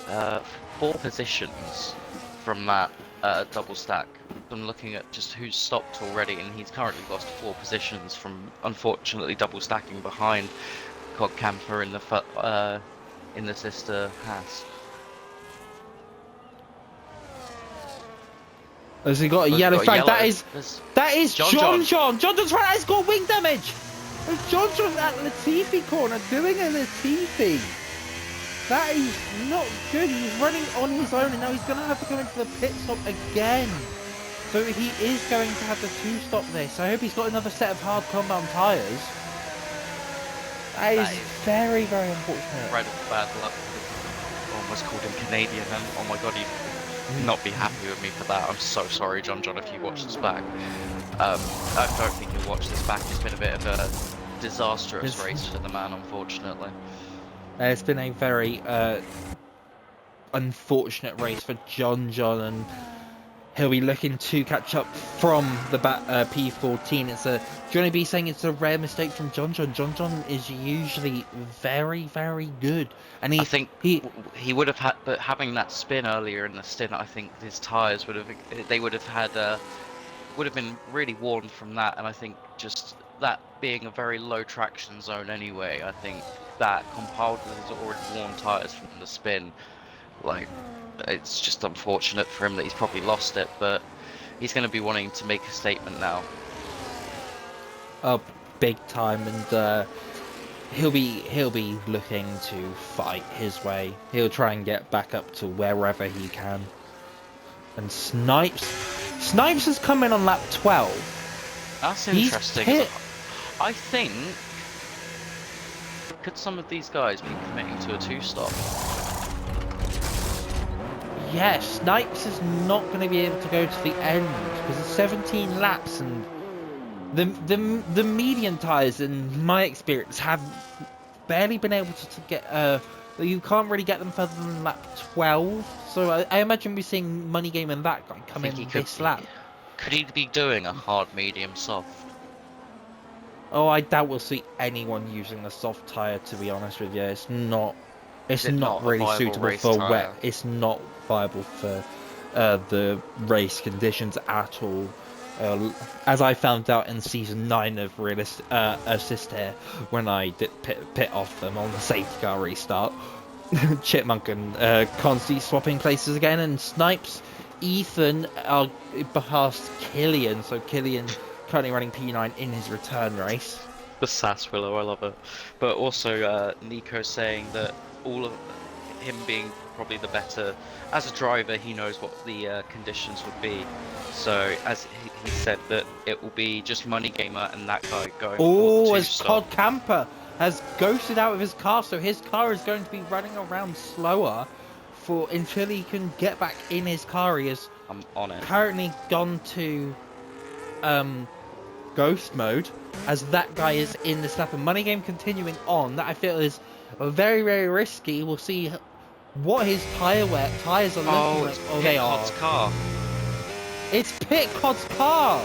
4 positions from that double stack. I'm looking at just who's stopped already, and he's currently lost 4 positions from unfortunately double stacking behind Cog Camper in the sister Haas. Has he got a yellow flag? That is John. John's trying to score wing damage. John's at Latifi corner doing a Latifi. That is not good. He's running on his own, and now he's going to have to go into the pit stop again. So he is going to have the 2-stop this. I hope he's got another set of hard compound tyres. That is very, very unfortunate. Incredible bad luck. Almost called him Canadian, and oh my god, he'd not be happy with me for that. I'm so sorry, John, if you watch this back. I don't think you'll watch this back. It's been a bit of a disastrous race for the man, unfortunately. It's been a very unfortunate race for John, and he'll be looking to catch up from the P14. It's a Johnny B saying it's a rare mistake from John. John is usually very, very good, and I think he would have had, but having that spin earlier in the stint, I think his tyres would have been really worn from that, and I think just that being a very low traction zone anyway, I think that compiled with his already worn tyres from the spin, like, it's just unfortunate for him that he's probably lost it, but he's going to be wanting to make a statement now. Oh, big time, and he'll be looking to fight his way. He'll try and get back up to wherever he can. And Snipes has come in on lap 12. That's interesting. I think, could some of these guys be committing to a 2-stop? Yes, Snipes is not going to be able to go to the end because it's 17 laps, and the medium tyres, in my experience, have barely been able to get. You can't really get them further than lap 12. So I imagine we're seeing Money Game and that guy come in this lap. Could he be doing a hard, medium, soft? Oh, I doubt we'll see anyone using the soft tyre. To be honest with you, it's not really suitable for wet. It's not viable for the race conditions at all. As I found out in season 9 of Assist Here, when I did pit off them on the safety car restart, Chipmunk and Consti swapping places again, and Snipes, Ethan are past Killian, so Killian currently running P9 in his return race. The sass Willow, I love it. But also Nico saying that all of him being probably the better as a driver, he knows what the conditions would be. So as he said that it will be just Money Gamer and that guy going. Oh, as Cod Camper has ghosted out of his car, so his car is going to be running around slower until he can get back in his car. He has currently gone to ghost mode, as that guy is in this lap, and Money Game continuing on. That I feel is very, very risky. We'll see what his tyres are looking like. Oh, they are. Car. It's Pit Cod's car.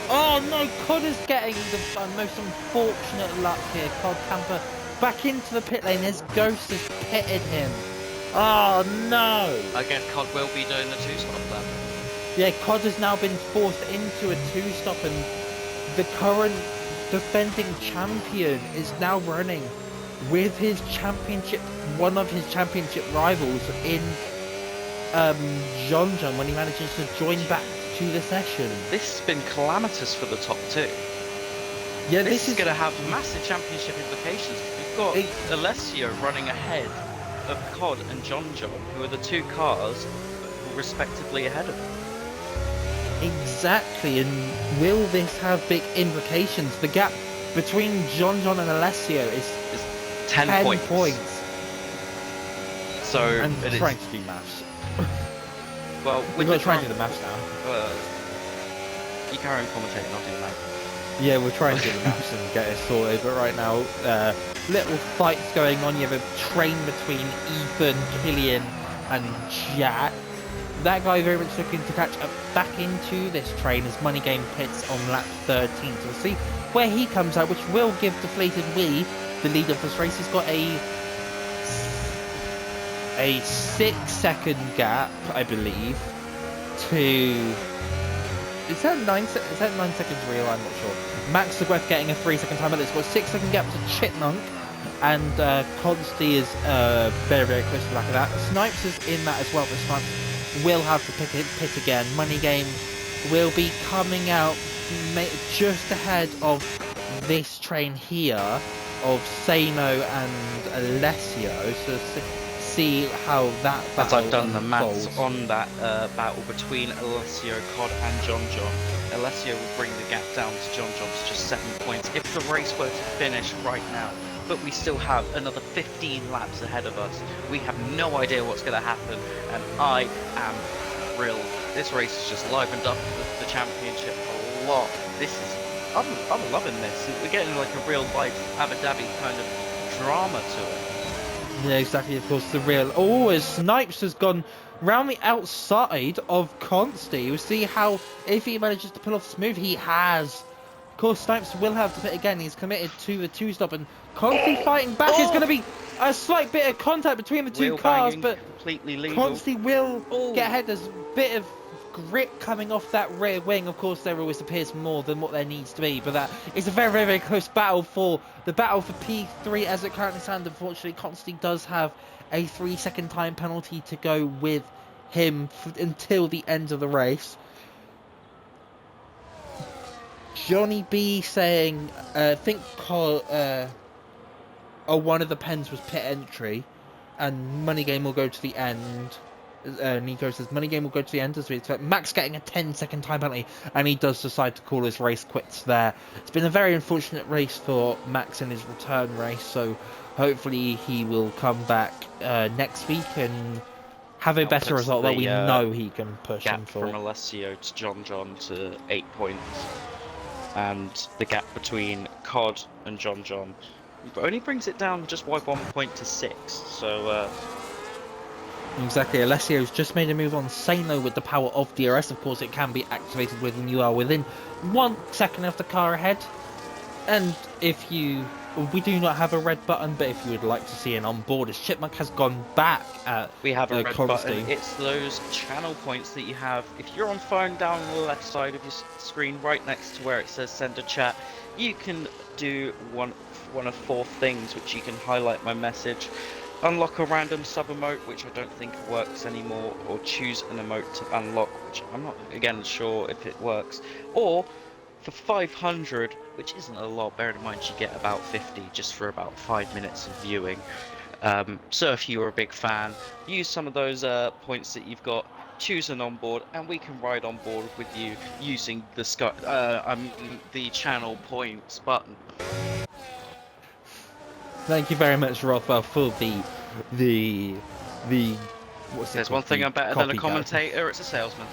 Oh no, Cod is getting the most unfortunate luck here. Cod Camper back into the pit lane. His ghost has pitted him. Oh no. I guess Cod will be doing the 2-stop then. Yeah, Cod has now been forced into a 2-stop, and the current defending champion is now running with his championship, one of his championship rivals in John, when he manages to join back to the session. This has been calamitous for the top 2. Yeah, this is going to have massive championship implications. We've got Alessio running ahead of Cod and John, who are the 2 cars respectively ahead of him. Exactly, and will this have big implications? The gap between John and Alessio is 10 points. So I'm trying to do maths. Well, we're trying to do the maths now. You carry on commentating, I'll do the maths. Yeah, we're trying to do the maths and get it sorted, but right now, little fights going on. You have a train between Ethan, Killian, and Jack. That guy very much looking to catch up back into this train as Money Game pits on lap 13. So we'll see where he comes out, which will give DeflatedWee the lead of this race. He's got a 6-second gap, I believe, to... Is that 9 seconds real? I'm not sure. Max Segueth getting a 3-second time, but it's got a 6-second gap to Chipmunk, and Consti is very, very close to the back of that. Snipes is in that as well, but Snipes will have to pit again. Money Game will be coming out just ahead of this train here of Sano and Alessio. So see how that As battle I've done the maths unfolds. on that battle between Alessio, Cod and John John, Alessio will bring the gap down to John John to just 7 points if the race were to finish right now. But we still have another 15 laps ahead of us. We have no idea what's going to happen, and I am thrilled. This race has just livened up the championship a lot. I'm loving this. We're getting like a real life Abu Dhabi kind of drama to it. Yeah, exactly. Of course, the real. Oh, as Snipes has gone round the outside of Consti. We'll see how, if he manages to pull off this move, he has. Of course, Snipes will have to pit again. He's committed to the two-stop, and Consti fighting back. Is going to be a slight bit of contact between the two Wheel cars, banging, but completely legal. Consti will Oh. get ahead. There's a bit of grip coming off that rear wing. Of course, there always appears more than what there needs to be, but that is a very, very, very close battle for P3 as it currently stands. Unfortunately, Consti does have a 3-second time penalty to go with him until the end of the race. Johnny B saying, I think one of the pens was pit entry, and Money Game will go to the end. Nico says Money Game will go to the end as we expect. Max getting a 10-second time penalty, and he does decide to call his race quits there. It's been a very unfortunate race for Max in his return race, so hopefully he will come back next week and have a better result that we know he can push him Gap for. from Alessio to John John to 8 points, and the gap between Cod and John John only brings it down just by 1 point to 6. So. Exactly, Alessio's just made a move on Sano with the power of DRS. Of course, it can be activated when you are within 1 second of the car ahead. And if you... We do not have a red button, but if you would like to see an onboard, as Chipmunk has gone back at We have a red Consti. button. It's those channel points that you have. If you're on phone, down on the left side of your screen, right next to where it says send a chat, you can do one of 4 things, which you can highlight my message. Unlock a random sub-emote, which I don't think works anymore, or choose an emote to unlock, which I'm not, again, sure if it works. Or, for 500, which isn't a lot, bear in mind you get about 50 just for about 5 minutes of viewing. So if you're a big fan, use some of those points that you've got, choose an onboard, and we can ride on board with you using the channel points button. Thank you very much, Rothwell, for the what's it There's called? one thing I'm better than a Copycat. commentator, it's a salesman.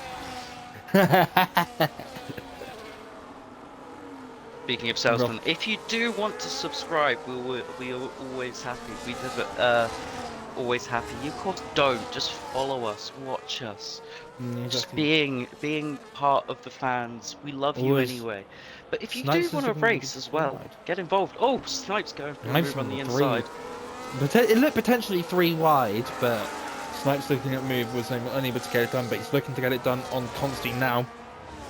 Speaking of salesmen, if you do want to subscribe, we are always happy. We never always happy. You of course don't. Just follow us, watch us. Just being part of the fans. We love you anyway. But if you do want to race as well, get involved. Oh, Snipes going for a move on the inside. But it looked potentially 3 wide, but Snipes looking at move was unable to get it done. But he's looking to get it done on Consti now.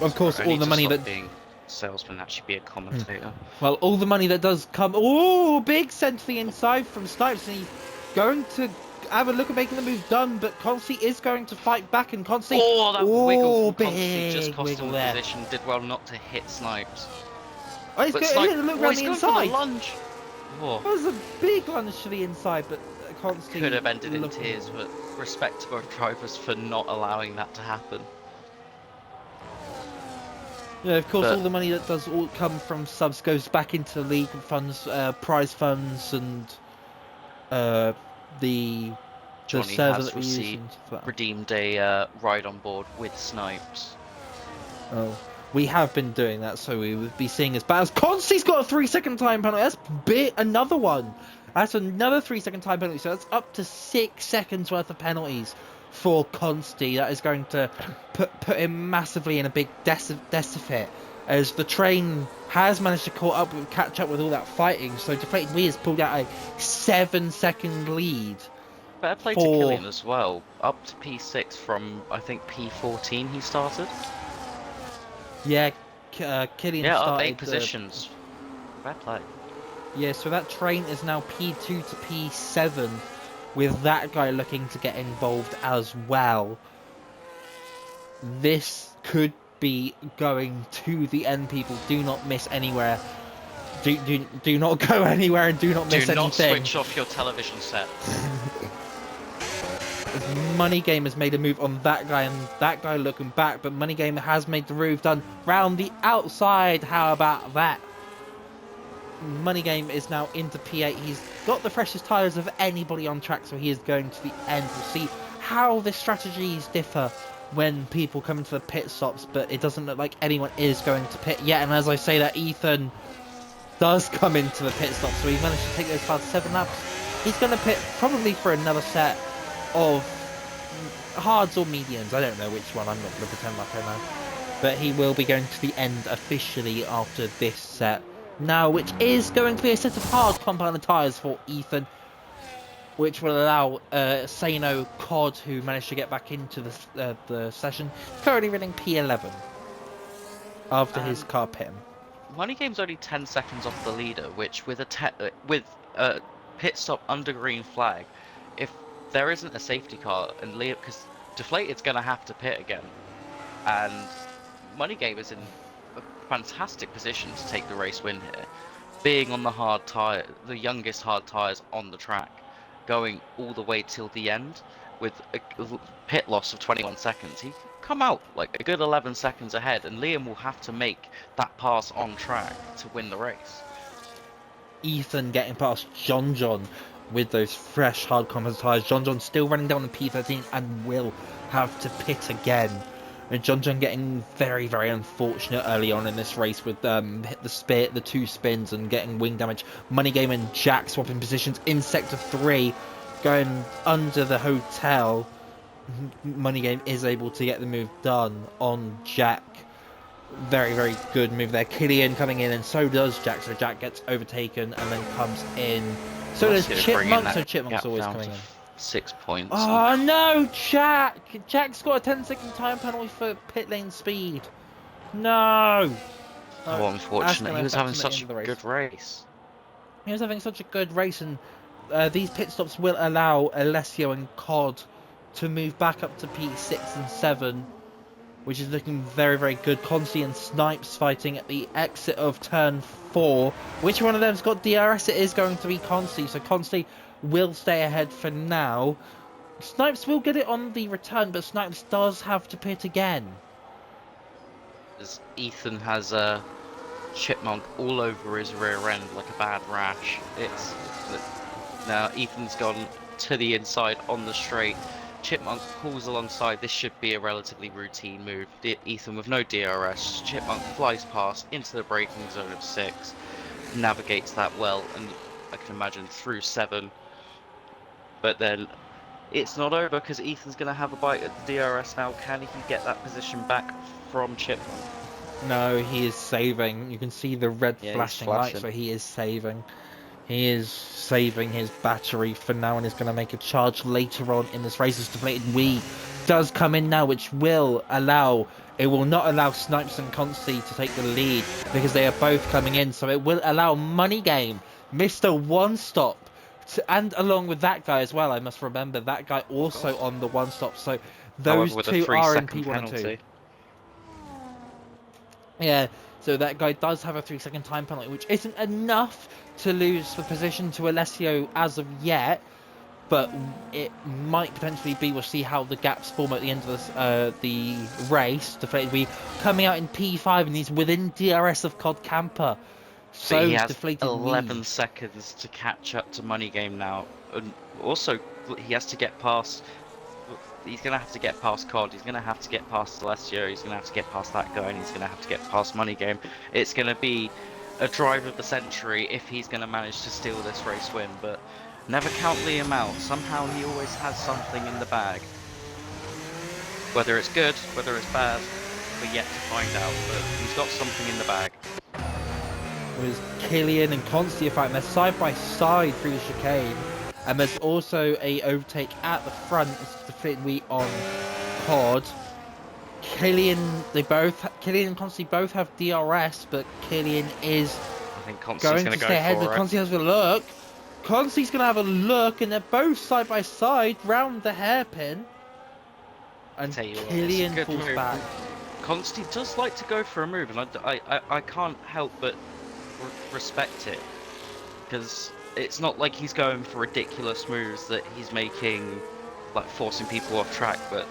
Of course, all the money that being salesman actually be a commentator. Well, all the money that does come. Oh, big send to the inside from Snipes, and he's going to have a look at making the move done, but Consti is going to fight back, and Consti... Oh, that wiggle from Consti big just cost him the there. position. Did well not to hit Snipes. Oh, he's But going Snipes, to look around the going for the inside. lunge. Oh. That was a big lunge to the inside, but Consti... Could have ended in tears, but respect to our drivers for not allowing that to happen. Yeah, of course, all the money that does all come from subs goes back into league funds, prize funds, and the Johnny server has that we use. redeemed a ride on board with Snipes. Oh, we have been doing that, so we would be seeing as bad as Consti's got a 3-second time penalty. That's another one. That's another 3-second time penalty. So that's up to 6 seconds worth of penalties for Consti. That is going to put him massively in a big deficit, as the train has managed to catch up with all that fighting. So DeflatedWee has pulled out a 7-second lead. Better play to Killian as well. Up to P6 from, I think, P14 he started. Yeah, Killian started... up 8 positions. Fair play. Yeah, so that train is now P2 to P7, with that guy looking to get involved as well. This could be going to the end, people. Do not miss anywhere. Do not go anywhere, and do not miss anything. Do not switch off your television set. Money Game has made a move on that guy, and that guy looking back, but Money Game has made the move done round the outside. How about that? Money Game is now into P8. He's got the freshest tyres of anybody on track, so he is going to the end. We'll see how the strategies differ when people come into the pit stops, but it doesn't look like anyone is going to pit yet. And as I say that, Ethan does come into the pit stop, so he managed to take those past 7 laps. He's going to pit probably for another set of hards or mediums. I don't know which one. I'm not going to pretend like I know. But he will be going to the end officially after this set now, which is going to be a set of hard compound tyres for Ethan, which will allow Sano Cod, who managed to get back into the session, currently running P11 after his car pit. Money Game's only 10 seconds off the leader, which with a pit stop under green flag, if there isn't a safety car and Liam, because Deflated's going to have to pit again, and Money Game is in a fantastic position to take the race win here, being on the hard tyre, the youngest hard tyres on the track, going all the way till the end with a pit loss of 21 seconds. He can come out like a good 11 seconds ahead, and Liam will have to make that pass on track to win the race. Ethan getting past John with those fresh hard composite tyres. John still running down the P13 and will have to pit again. And John getting very, very unfortunate early on in this race with hit the 2 spins and getting wing damage. Money Game and Jack swapping positions in sector 3, going under the hotel. Money Game is able to get the move done on Jack. Very, very good move there. Killian coming in, and so does Jack. So Jack gets overtaken and then comes in. So does Chipmunk. So Chipmunk's always coming in. 6 points. Oh no, Jack! Jack's got a 10-second time penalty for pit lane speed. No! Oh, unfortunate. He was having such a good race. He was having such a good race, and these pit stops will allow Alessio and Cod to move back up to P6 and 7, which is looking very, very good. Consti and Snipes fighting at the exit of turn 4. Which one of them's got DRS? It is going to be Consti, so Consti will stay ahead for now. Snipes will get it on the return, but Snipes does have to pit again. As Ethan has a Chipmunk all over his rear end like a bad rash. Now Ethan's gone to the inside on the straight. Chipmunk pulls alongside. This should be a relatively routine move. Ethan with no DRS. Chipmunk flies past into the braking zone of 6, navigates that well, and I can imagine through 7. But then it's not over, because Ethan's going to have a bite at the DRS now. Can he get that position back from Chipmunk? No, he is saving. You can see the red flashing light, so he is saving. He is saving his battery for now, and is going to make a charge later on in this race. As DeflatedWee does come in now, which will allow... It will not allow Snipes and Consti to take the lead, because they are both coming in. So it will allow Money Game, Mr. One Stop, and along with that guy as well. I must remember that guy also on the one stop. So those two are in P1 and 2. Yeah, so that guy does have a 3-second time penalty, which isn't enough to lose the position to Alessio as of yet, but it might potentially be. We'll see how the gaps form at the end of the race. DeflatedWee coming out in P5, and he's within DRS of Cod Camper. So he has DeflatedWee 11 seconds to catch up to Money Game now, and also he has to get past. He's going to have to get past Cod, he's going to have to get past Alessio, he's going to have to get past that guy, and he's going to have to get past Money Game. It's going to be a drive of the century if he's going to manage to steal this race win, but never count Liam out. Somehow he always has something in the bag. Whether it's good, whether it's bad, we're yet to find out, but he's got something in the bag. There's Killian and Consti fighting. They're side by side through the chicane. And there's also a overtake at the front. It's DeflatedWee on Cod. Killian and Consti both have DRS, but Killian is going to stay ahead. But Consti has a look. Consti's going to have a look, and they're both side by side round the hairpin. And Killian falls back. Consti does like to go for a move, and I can't help but respect it, because it's not like he's going for ridiculous moves that he's making like forcing people off track, but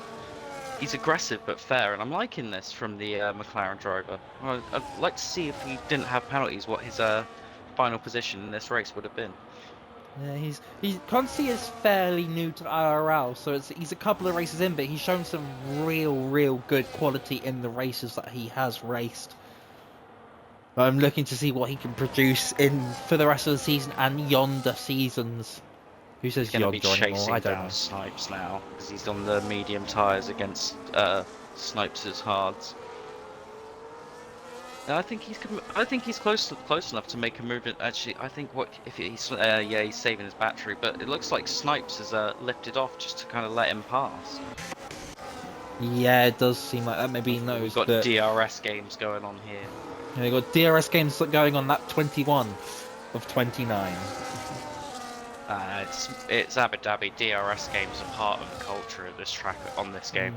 he's aggressive but fair, and I'm liking this from the McLaren driver. I'd like to see if he didn't have penalties, what his final position in this race would have been. Yeah, Conti is fairly new to IRL, so he's a couple of races in, but he's shown some real good quality in the races that he has raced. I'm looking to see what he can produce for the rest of the season and yonder seasons. Who says He's going to be yonder anymore? I chasing don't down know. Snipes now because he's on the medium tyres against Snipes' hards. I think he's close enough to make a movement. Actually, I think he's yeah, he's saving his battery, but it looks like Snipes has lifted off just to kind of let him pass. Yeah, it does seem like that. Maybe he knows. We've got that DRS games going on here. Yeah, we've got DRS games going on that 21 of 29. It's Abu Dhabi. DRS games are part of the culture of this track on this game.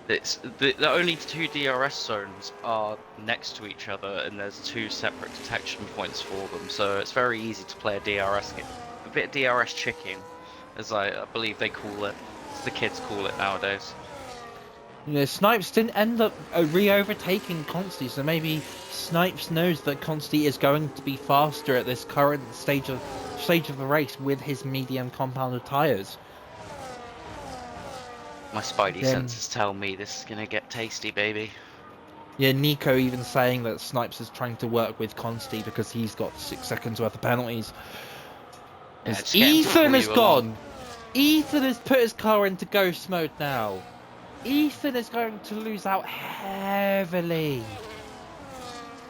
It's the only two DRS zones are next to each other, and there's two separate detection points for them. So it's very easy to play a DRS game, a bit of DRS chicking, as I believe they call it. As the kids call it nowadays. Yeah, Snipes didn't end up re-overtaking Consti, so maybe Snipes knows that Consti is going to be faster at this current stage of the race with his medium compounded tyres. My spidey senses tell me this is gonna get tasty, baby. Yeah, Nico even saying that Snipes is trying to work with Consti because he's got 6 seconds worth of penalties. Yeah, Ethan has gone! Ethan has put his car into ghost mode now. Ethan is going to lose out heavily.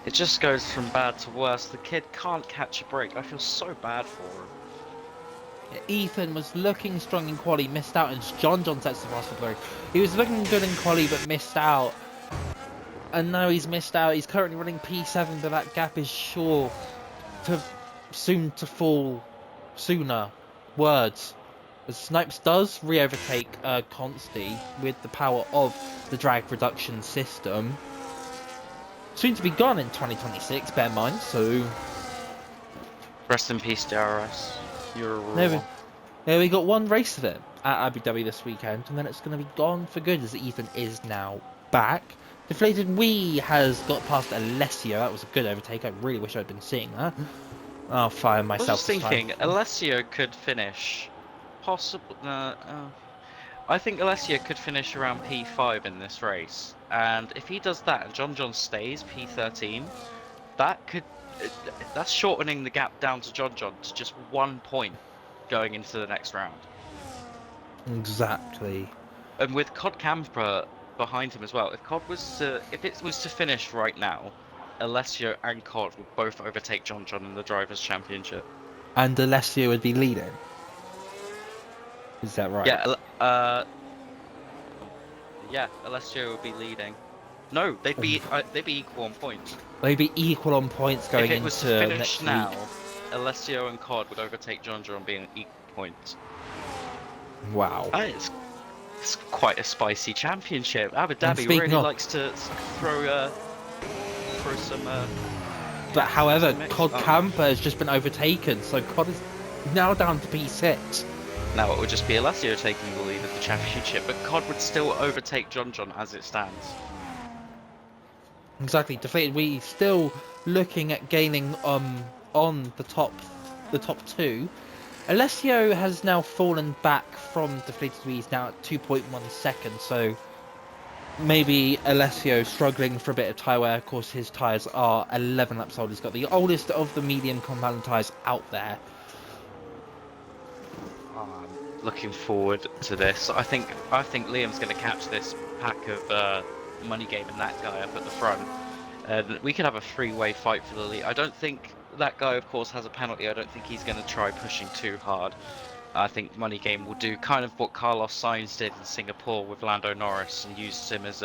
It just goes from bad to worse. The kid can't catch a break. I feel so bad for him. Ethan was looking strong in quali, missed out, and John sets the fast for He was looking good in quali, but missed out. And now he's missed out. He's currently running P7, but that gap is sure to soon to fall sooner. Words. As Snipes does re-overtake Consti with the power of the drag reduction system. Soon to be gone in 2026, bear in mind, so... Rest in peace, DRS. You're a raw. Yeah, we got one race of it at Abu Dhabi this weekend, and then it's going to be gone for good as Ethan is now back. DeflatedWee has got past Alessio. That was a good overtake. I really wish I'd been seeing that. I'll fire myself. I was just thinking, Alessio could finish... I think Alessio could finish around P5 in this race, and if he does that and John stays P13, that's shortening the gap down to John to just 1 point going into the next round. Exactly. And with Cod Camper behind him as well, if it was to finish right now, Alessio and Cod would both overtake John in the Drivers' Championship. And Alessio would be leading. Is that right? Yeah, yeah, Alessio would be leading. No, they'd be equal on points. They'd be equal on points going into next week. If it was to finish now, week. Alessio and Cod would overtake John being equal points. Wow. It's quite a spicy championship. Abu Dhabi really likes to throw some... but however, Cod Camper has just been overtaken, so Cod is now down to P6. Now it would just be Alessio taking the lead of the championship, but Cod would still overtake John as it stands. Exactly. DeflatedWee still looking at gaining on the top two. Alessio has now fallen back from DeflatedWee. He's now at 2.1 seconds, so maybe Alessio struggling for a bit of tyre wear. Of course, his tyres are 11 laps old. He's got the oldest of the medium compound tyres out there. Looking forward to this. I think Liam's going to catch this pack of money game and that guy up at the front. We could have a three-way fight for the lead. I don't think that guy, of course, has a penalty. I don't think he's going to try pushing too hard. I think Money Game will do kind of what Carlos Sainz did in Singapore with Lando Norris and used him as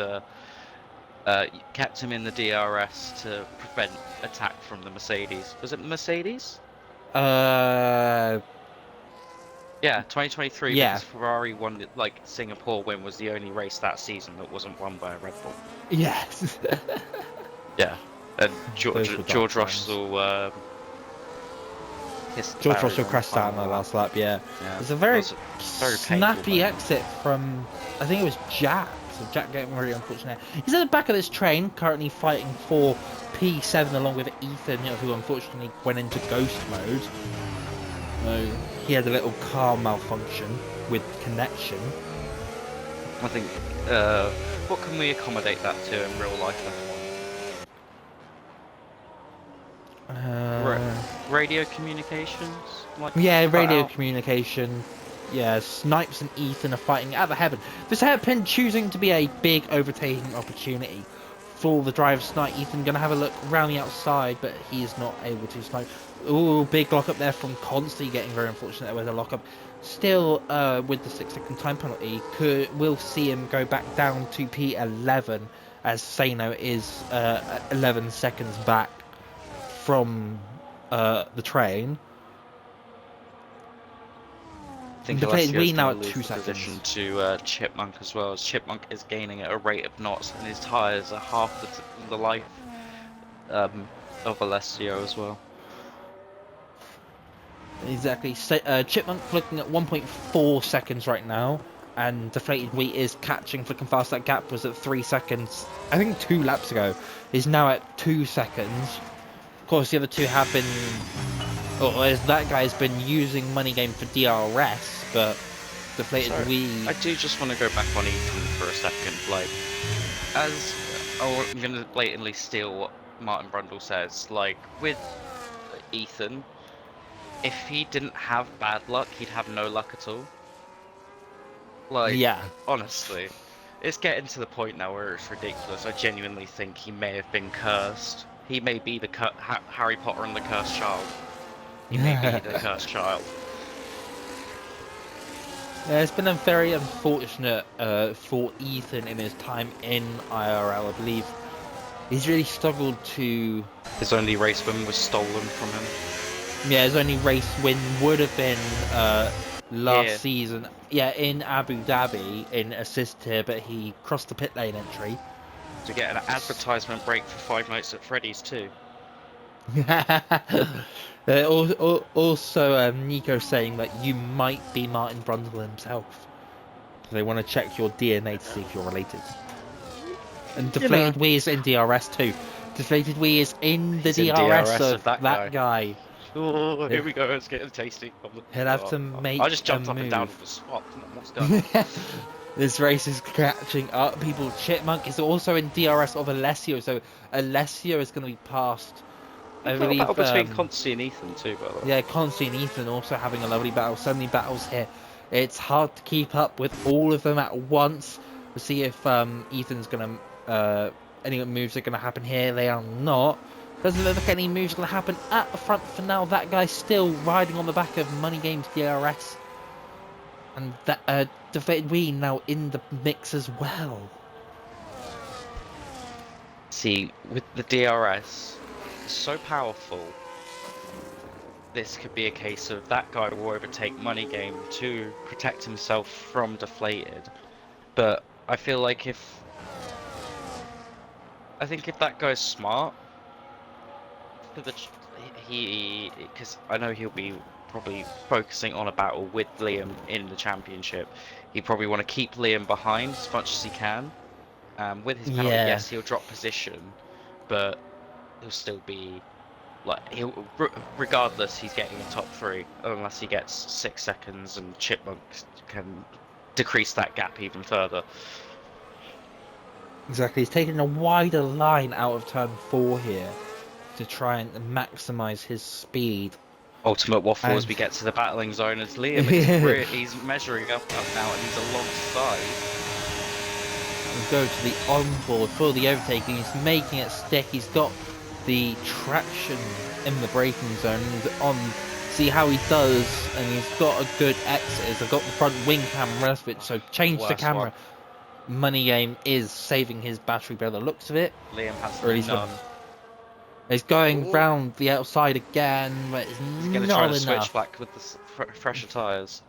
kept him in the DRS to prevent attack from the Mercedes. Was it the Mercedes? Yeah, 2023, because Ferrari won, Singapore win was the only race that season that wasn't won by a Red Bull. Yes. Yeah, and George Russell hissed the George barrier Russell on crashed out in the last lap, yeah. Yeah, It's a that very was a very painful snappy moment. exit from, I think it was Jack. So Jack getting really unfortunate. He's at the back of this train, currently fighting for P7 along with Ethan, who unfortunately went into ghost mode. So he had a little car malfunction with connection. I think, what can we accommodate that to in real life F1? Radio communications? Like, Yeah, cut radio out? communication. Yeah, Snipes and Ethan are fighting at the hairpin. This hairpin choosing to be a big overtaking opportunity for the driver Snipe. Ethan gonna have a look around the outside, but he's not able to. Snipe. Ooh, big lockup there from Constantly, getting very unfortunate with a lockup. Still, with the 6-second time penalty, we'll see him go back down to P11 as Sano is 11 seconds back from the train. I think DeflatedWee Alessio's now going at to lose 2 the seconds. position to Chipmunk as well, as Chipmunk is gaining at a rate of knots, and his tyres are half the life of Alessio as well. Exactly. Chipmunk looking at 1.4 seconds right now, and DeflatedWee is catching, flicking fast. That gap was at 3 seconds, I think 2 laps ago. Is now at 2 seconds. Of course, the other two have been... Oh, that guy's been using Money Game for DRS, but DeflatedWee... I do just want to go back on Ethan for a second. Like, I'm going to blatantly steal what Martin Brundle says. Like, with Ethan, if he didn't have bad luck, he'd have no luck at all. Like, yeah. honestly, it's getting to the point now where it's ridiculous. I genuinely think he may have been cursed. He may be the Harry Potter and the Cursed Child. He may be the Cursed Child. Yeah, it's been a very unfortunate for Ethan in his time in IRL. I believe he's really struggled to... His only race win was stolen from him. Yeah, his only race win would have been last season. Yeah, in Abu Dhabi in assist here, but he crossed the pit lane entry. To get an advertisement break for 5 Nights at Freddy's too. Also, Nico saying that you might be Martin Brundle himself. They want to check your DNA to see if you're related. And DeflatedWee is in DRS too. DeflatedWee is in the DRS of that guy. Oh, here we go. It's getting tasty. He'll have to make I just jumped a up move. and down on the spot. What's going on? This race is catching up. People, Chipmunk is also in DRS of Alessio, so Alessio is going to be passed. I believe battle between Consti and Ethan too, by the way. Yeah, Consti and Ethan also having a lovely battle. So many battles here. It's hard to keep up with all of them at once. We'll see if Ethan's going to... any moves are going to happen here. They are not. Doesn't look like any moves are going to happen at the front for now. That guy's still riding on the back of Money Games DRS. And that DeflatedWee now in the mix as well. See, with the DRS, it's so powerful. This could be a case of that guy will overtake Money Game to protect himself from Deflated. But I feel like if that guy's smart, because I know he'll be probably focusing on a battle with Liam in the championship. He'd probably want to keep Liam behind as much as he can. With his penalty, yes, he'll drop position, but he'll still be like regardless, he's getting a top 3 unless he gets 6 seconds, and Chipmunk can decrease that gap even further. Exactly, he's taking a wider line out of turn 4 here to try and maximise his speed. Ultimate waffle as we get to the battling zone as Liam he's measuring up now and he's alongside. And go to the onboard for the overtaking. He's making it stick. He's got the traction in the braking zone. See how he does, and he's got a good exit. He's got the front wing camera, so change the camera. Money Game is saving his battery by the looks of it. Liam has none. He's going round the outside again, but it's he's going to try to switch back with the fresher tyres.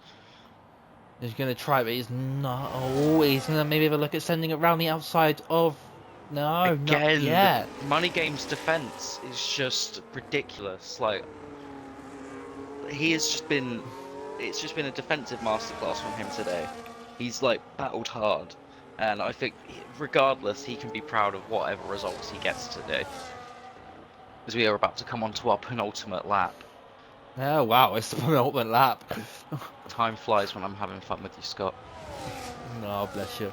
He's going to try, but he's not. Oh, he's going to maybe have a look at sending it round the outside of... No, again, not yet. Money Game's defence is just ridiculous. Like, he has just been. It's just been a defensive masterclass from him today. He's like battled hard, and I think regardless, he can be proud of whatever results he gets today. As we are about to come on to our penultimate lap. Oh wow, it's the penultimate lap. Time flies when I'm having fun with you, Scott. Oh, bless you.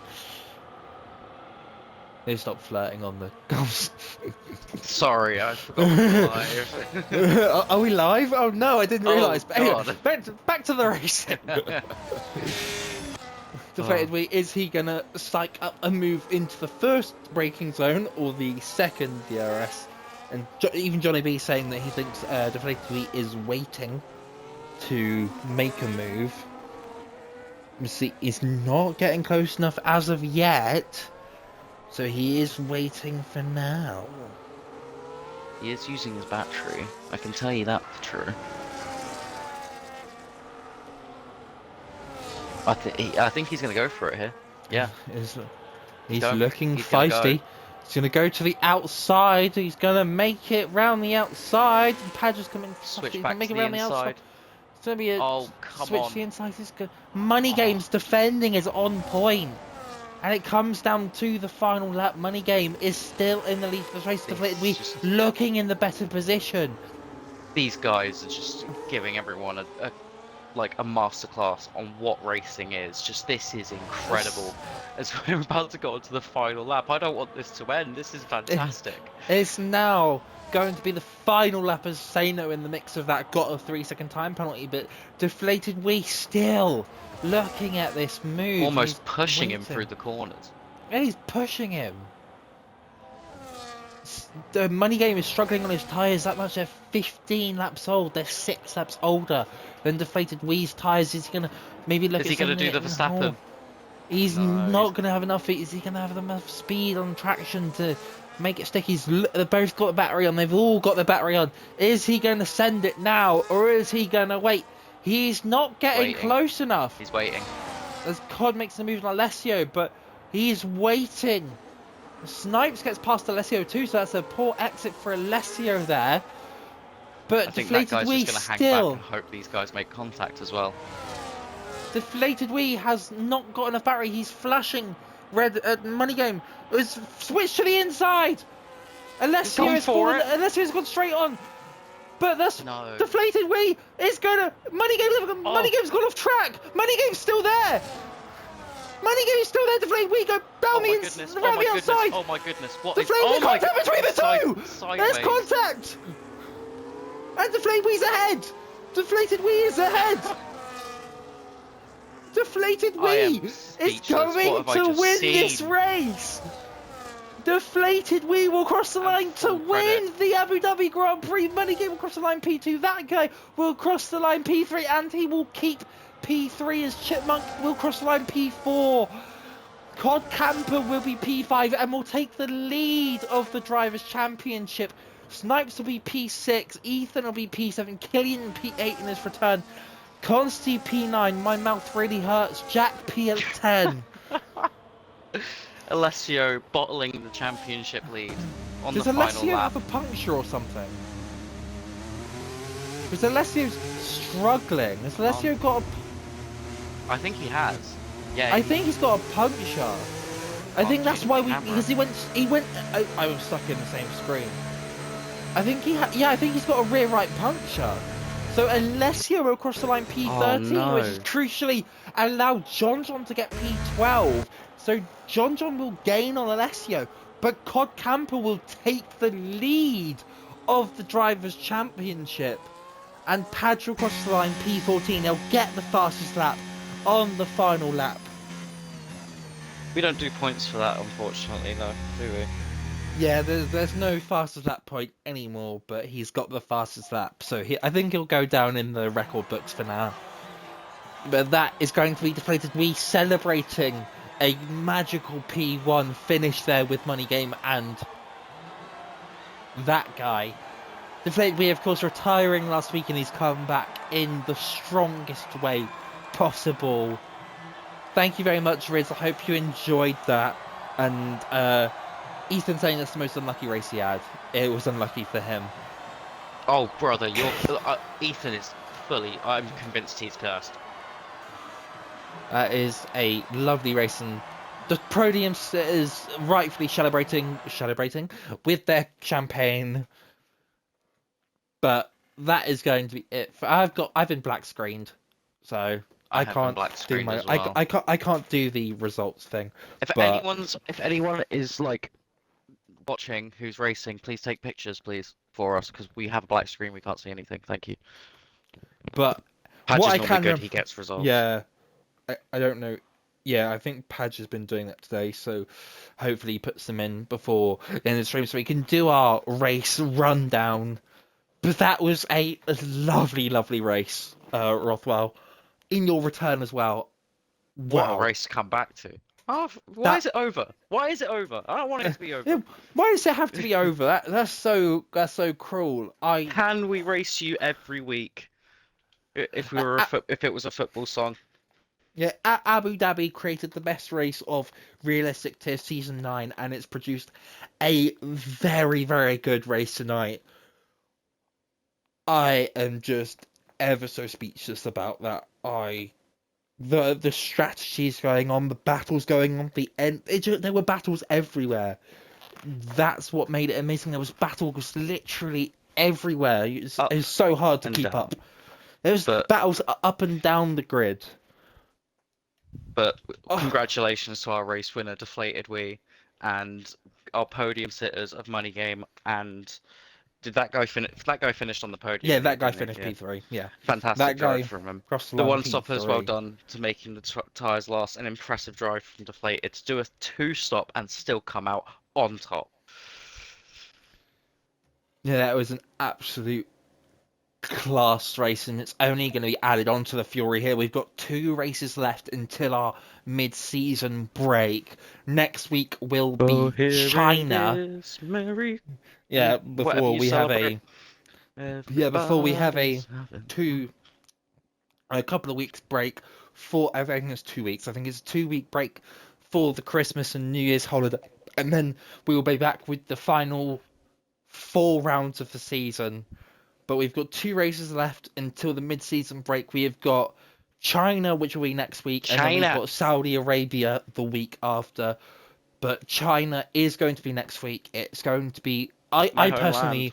They stop flirting on the comms. Sorry, I forgot we were live. Are we live? Oh no, I didn't realise. But anyway, God. back to the racing. DeflatedWee, is he gonna psych up a move into the first braking zone or the second DRS? And even Johnny B saying that he thinks DeflatedWee is waiting to make a move. You see, he's not getting close enough as of yet, so he is waiting for now. He is using his battery. I can tell you that's true. I think he's gonna go for it here. Yeah. He's looking feisty. He's going to go to the outside. He's going to make it round the outside. And Padge is coming. Switch back to the inside. It's going to be a switch on. to the inside. Money Game's defending is on point. And it comes down to the final lap. Money Game is still in the lead for the race. DeflatedWee looking in the better position. These guys are just giving everyone a masterclass on what racing is. Just this is incredible. As we're about to go on to the final lap, I don't want this to end. This is fantastic. It's now going to be the final lap as Sano in the mix of that got a 3-second time penalty, but DeflatedWee still looking at this move. Almost pushing him through the corners. Yeah, he's pushing him. The Money Game is struggling on his tyres that much. They're 15 laps old. They're 6 laps older than DeflatedWee's tyres. Is he going to maybe look at something? Is he going to do the Verstappen? He's not going to have enough. Is he going to have enough speed on traction to make it stick? They've both got the battery on. They've all got the battery on. Is he going to send it now, or is he going to wait? He's not getting close enough. He's waiting. As Cod makes the move on Alessio, but he's waiting. Snipes gets past Alessio too, so that's a poor exit for Alessio there. But I think that guy's DeflatedWee just going to hang back and hope these guys make contact as well. DeflatedWee has not got enough battery. He's flashing red at Money Game. It's switched to the inside. Alessio's gone straight on. But that's DeflatedWee is going to... Money Game's gone off track. Money Game's still there. Money Game's still there. DeflatedWee go down the outside. Oh my goodness. What is contact between the two? There's contact. And DeflatedWee's ahead. DeflatedWee is ahead. DeflatedWee is going to win this race. DeflatedWee will cross the line to win the Abu Dhabi Grand Prix. Money Game will cross the line P2. That guy will cross the line P3, and he will keep P3 as Chipmunk will cross the line P4. Cod Camper will be P5 and will take the lead of the Drivers' Championship. Snipes will be P6, Ethan will be P7, Killian P8 in his return. Consti P9, my mouth really hurts. Jack P10. Alessio bottling the championship lead on Does the final Alessio lap. have a puncture or something? Because Alessio's struggling. Has Alessio got a... I think he has. Yeah. I think he's got a puncture. I think that's why because he went. I was stuck in the same screen. I think I think he's got a rear right puncture. So Alessio will cross the line P13, which is crucially allowed John to get P12. So John will gain on Alessio, but Cod Camper will take the lead of the Drivers' Championship. And Padge will cross the line P14. They'll get the fastest lap on the final lap. We don't do points for that, unfortunately, no, do we? Yeah, there's no fastest lap point anymore, but he's got the fastest lap. So I think he'll go down in the record books for now. But that is going to be DeflatedWee celebrating a magical P1 finish there with Money Game and that guy. DeflatedWee, of course, retiring last week, and he's come back in the strongest way possible. Thank you very much, Riz. I hope you enjoyed that. And Ethan saying that's the most unlucky race he had. It was unlucky for him. Oh, brother, Ethan is I'm convinced he's cursed. That is a lovely race, and the podium is rightfully celebrating with their champagne. But that is going to be it. I've been black screened, so I I have been can't black do screened my as well. I can't do the results thing. If But anyone is like watching who's racing, please take pictures, please, for us, because we have a black screen, we can't see anything. Thank you. but Padge what is I normally can good, he gets results. yeah, I don't know. Yeah, I think Padge has been doing that today, so hopefully he puts them in before in the stream so we can do our race rundown. But that was a lovely, lovely race, Rothwell. In your return as well. What a Wow. race to come back to. Oh, why That is it over? Why is it over? I don't want it to be yeah, over. why does it have to be over? That's so cruel. Can we race you every week if we were Uh, if it was a football song? yeah, Abu Dhabi created the best race of realistic tier season 9, and it's produced a very, very good race tonight. I am just ever so speechless about that. The strategies going on, the battles going on, there were battles everywhere. That's what made it amazing. There was battles literally everywhere. Up It's so hard to and keep down. up. There was But battles up and down the grid. but Oh, congratulations to our race winner, DeflatedWee, and our podium sitters of Money Game. And did that guy finish? That guy finished on the podium yeah, in the that end, guy didn't finished he? Yeah. P3. Yeah, Fantastic that drive guy from him. crossed the The line one stoppers, well P3. done to making the tyres last. An impressive drive from Deflated to do a two-stop and still come out on top. Yeah, that was an absolute class race, and it's only going to be added onto the Fury here. We've got 2 races left until our mid-season break. Next week will Oh, be here it China. is, Merry. Yeah, Whatever you celebrate, before we have everybody's having fun. two a couple of weeks break for I think it's 2 weeks. I think it's a 2 week break for the Christmas and New Year's holiday, and then we will be back with the final 4 rounds of the season. But we've got 2 races left until the mid-season break. We have got China, which will be next week, and then we've China. got Saudi Arabia the week after. But China is going to be next week. It's going to be. My homeland.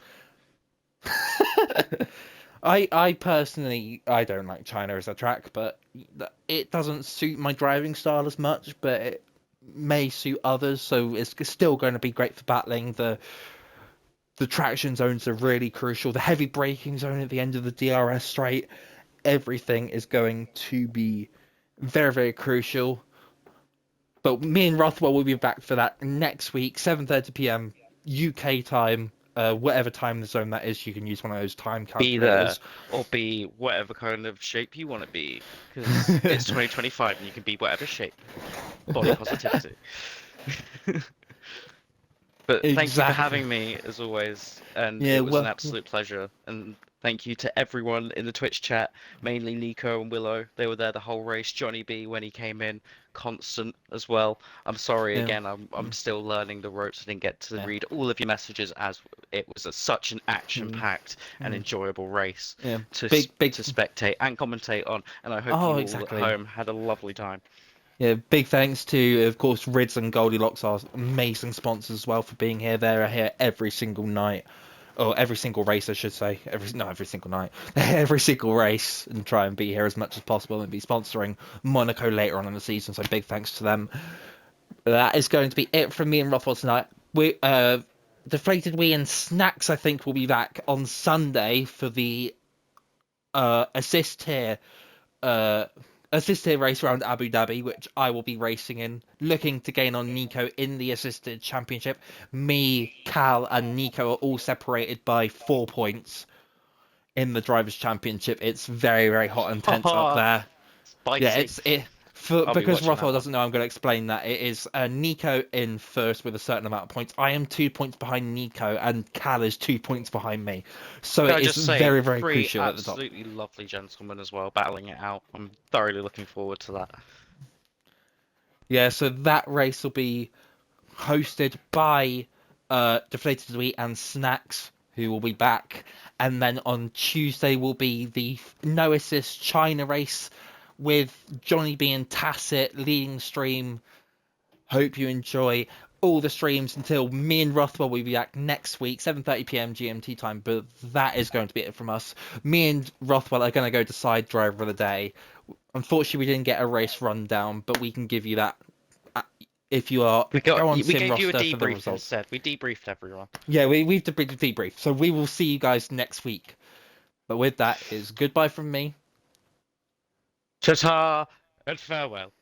I personally I don't like China as a track, but it doesn't suit my driving style as much. But it may suit others, so it's still going to be great for battling. The traction zones are really crucial. The heavy braking zone at the end of the DRS straight, everything is going to be very, very crucial. But me and Rothwell will be back for that next week, 7:30 p.m. UK time, whatever time zone that is. You can use one of those time Be there calculators. or be whatever kind of shape you want to be, because it's 2025 and you can be whatever shape. Body positivity. But thank you for Exactly. having me as always, and Yeah. it was an Well. absolute pleasure. And thank you to everyone in the Twitch chat, mainly Nico and Willow. They were there the whole race. Johnny B when he came in, constant as well. I'm sorry Yeah. again. I'm still learning the ropes. I didn't get to Yeah. read all of your messages as it was such an Mm, action-packed and mm, enjoyable race yeah. to Big. to spectate and commentate on. And I hope Oh, you all at exactly. home had a lovely time. Yeah, big thanks to, of course, Rids and Goldilocks, our amazing sponsors as well, for being here. They're here every single night, or every single race, I should say. Not every single night, every single race, and try and be here as much as possible and be sponsoring Monaco later on in the season. So big thanks to them. That is going to be it from me and Rothwell tonight. DeflatedWee and Snacks, I think, will be back on Sunday for the assist here uh, assisted race around Abu Dhabi, which I will be racing in, looking to gain on Nico in the assisted championship. Me, Cal, and Nico are all separated by 4 points in the drivers' championship. It's very, very hot and tense up there. Yeah, Spicy. it's it. For, I'll be because watching Rothwell that one. doesn't know, I'm going to explain that. It is Nico in first with a certain amount of points. I am 2 points behind Nico, and Cal is 2 points behind me. So Can it I is just say, very, very three crucial at the top. absolutely lovely gentlemen as well, battling it out. I'm thoroughly looking forward to that. Yeah, so that race will be hosted by DeflatedWee and Snacks. who will be back. And then on Tuesday will be the no assist China race with Johnny B and Tacit leading the stream. Hope you enjoy all the streams until me and Rothwell will be back next week, 7:30 p.m. GMT time. But that is going to be it from us. Me and Rothwell are going to go decide driver of the day. Unfortunately, we didn't get a race rundown, but we can give you that if you are go on We Sim gave you a roster for the debrief results. instead. We debriefed everyone. Yeah, we've debriefed. So we will see you guys next week. But with that is goodbye from me. Ta-ta and farewell.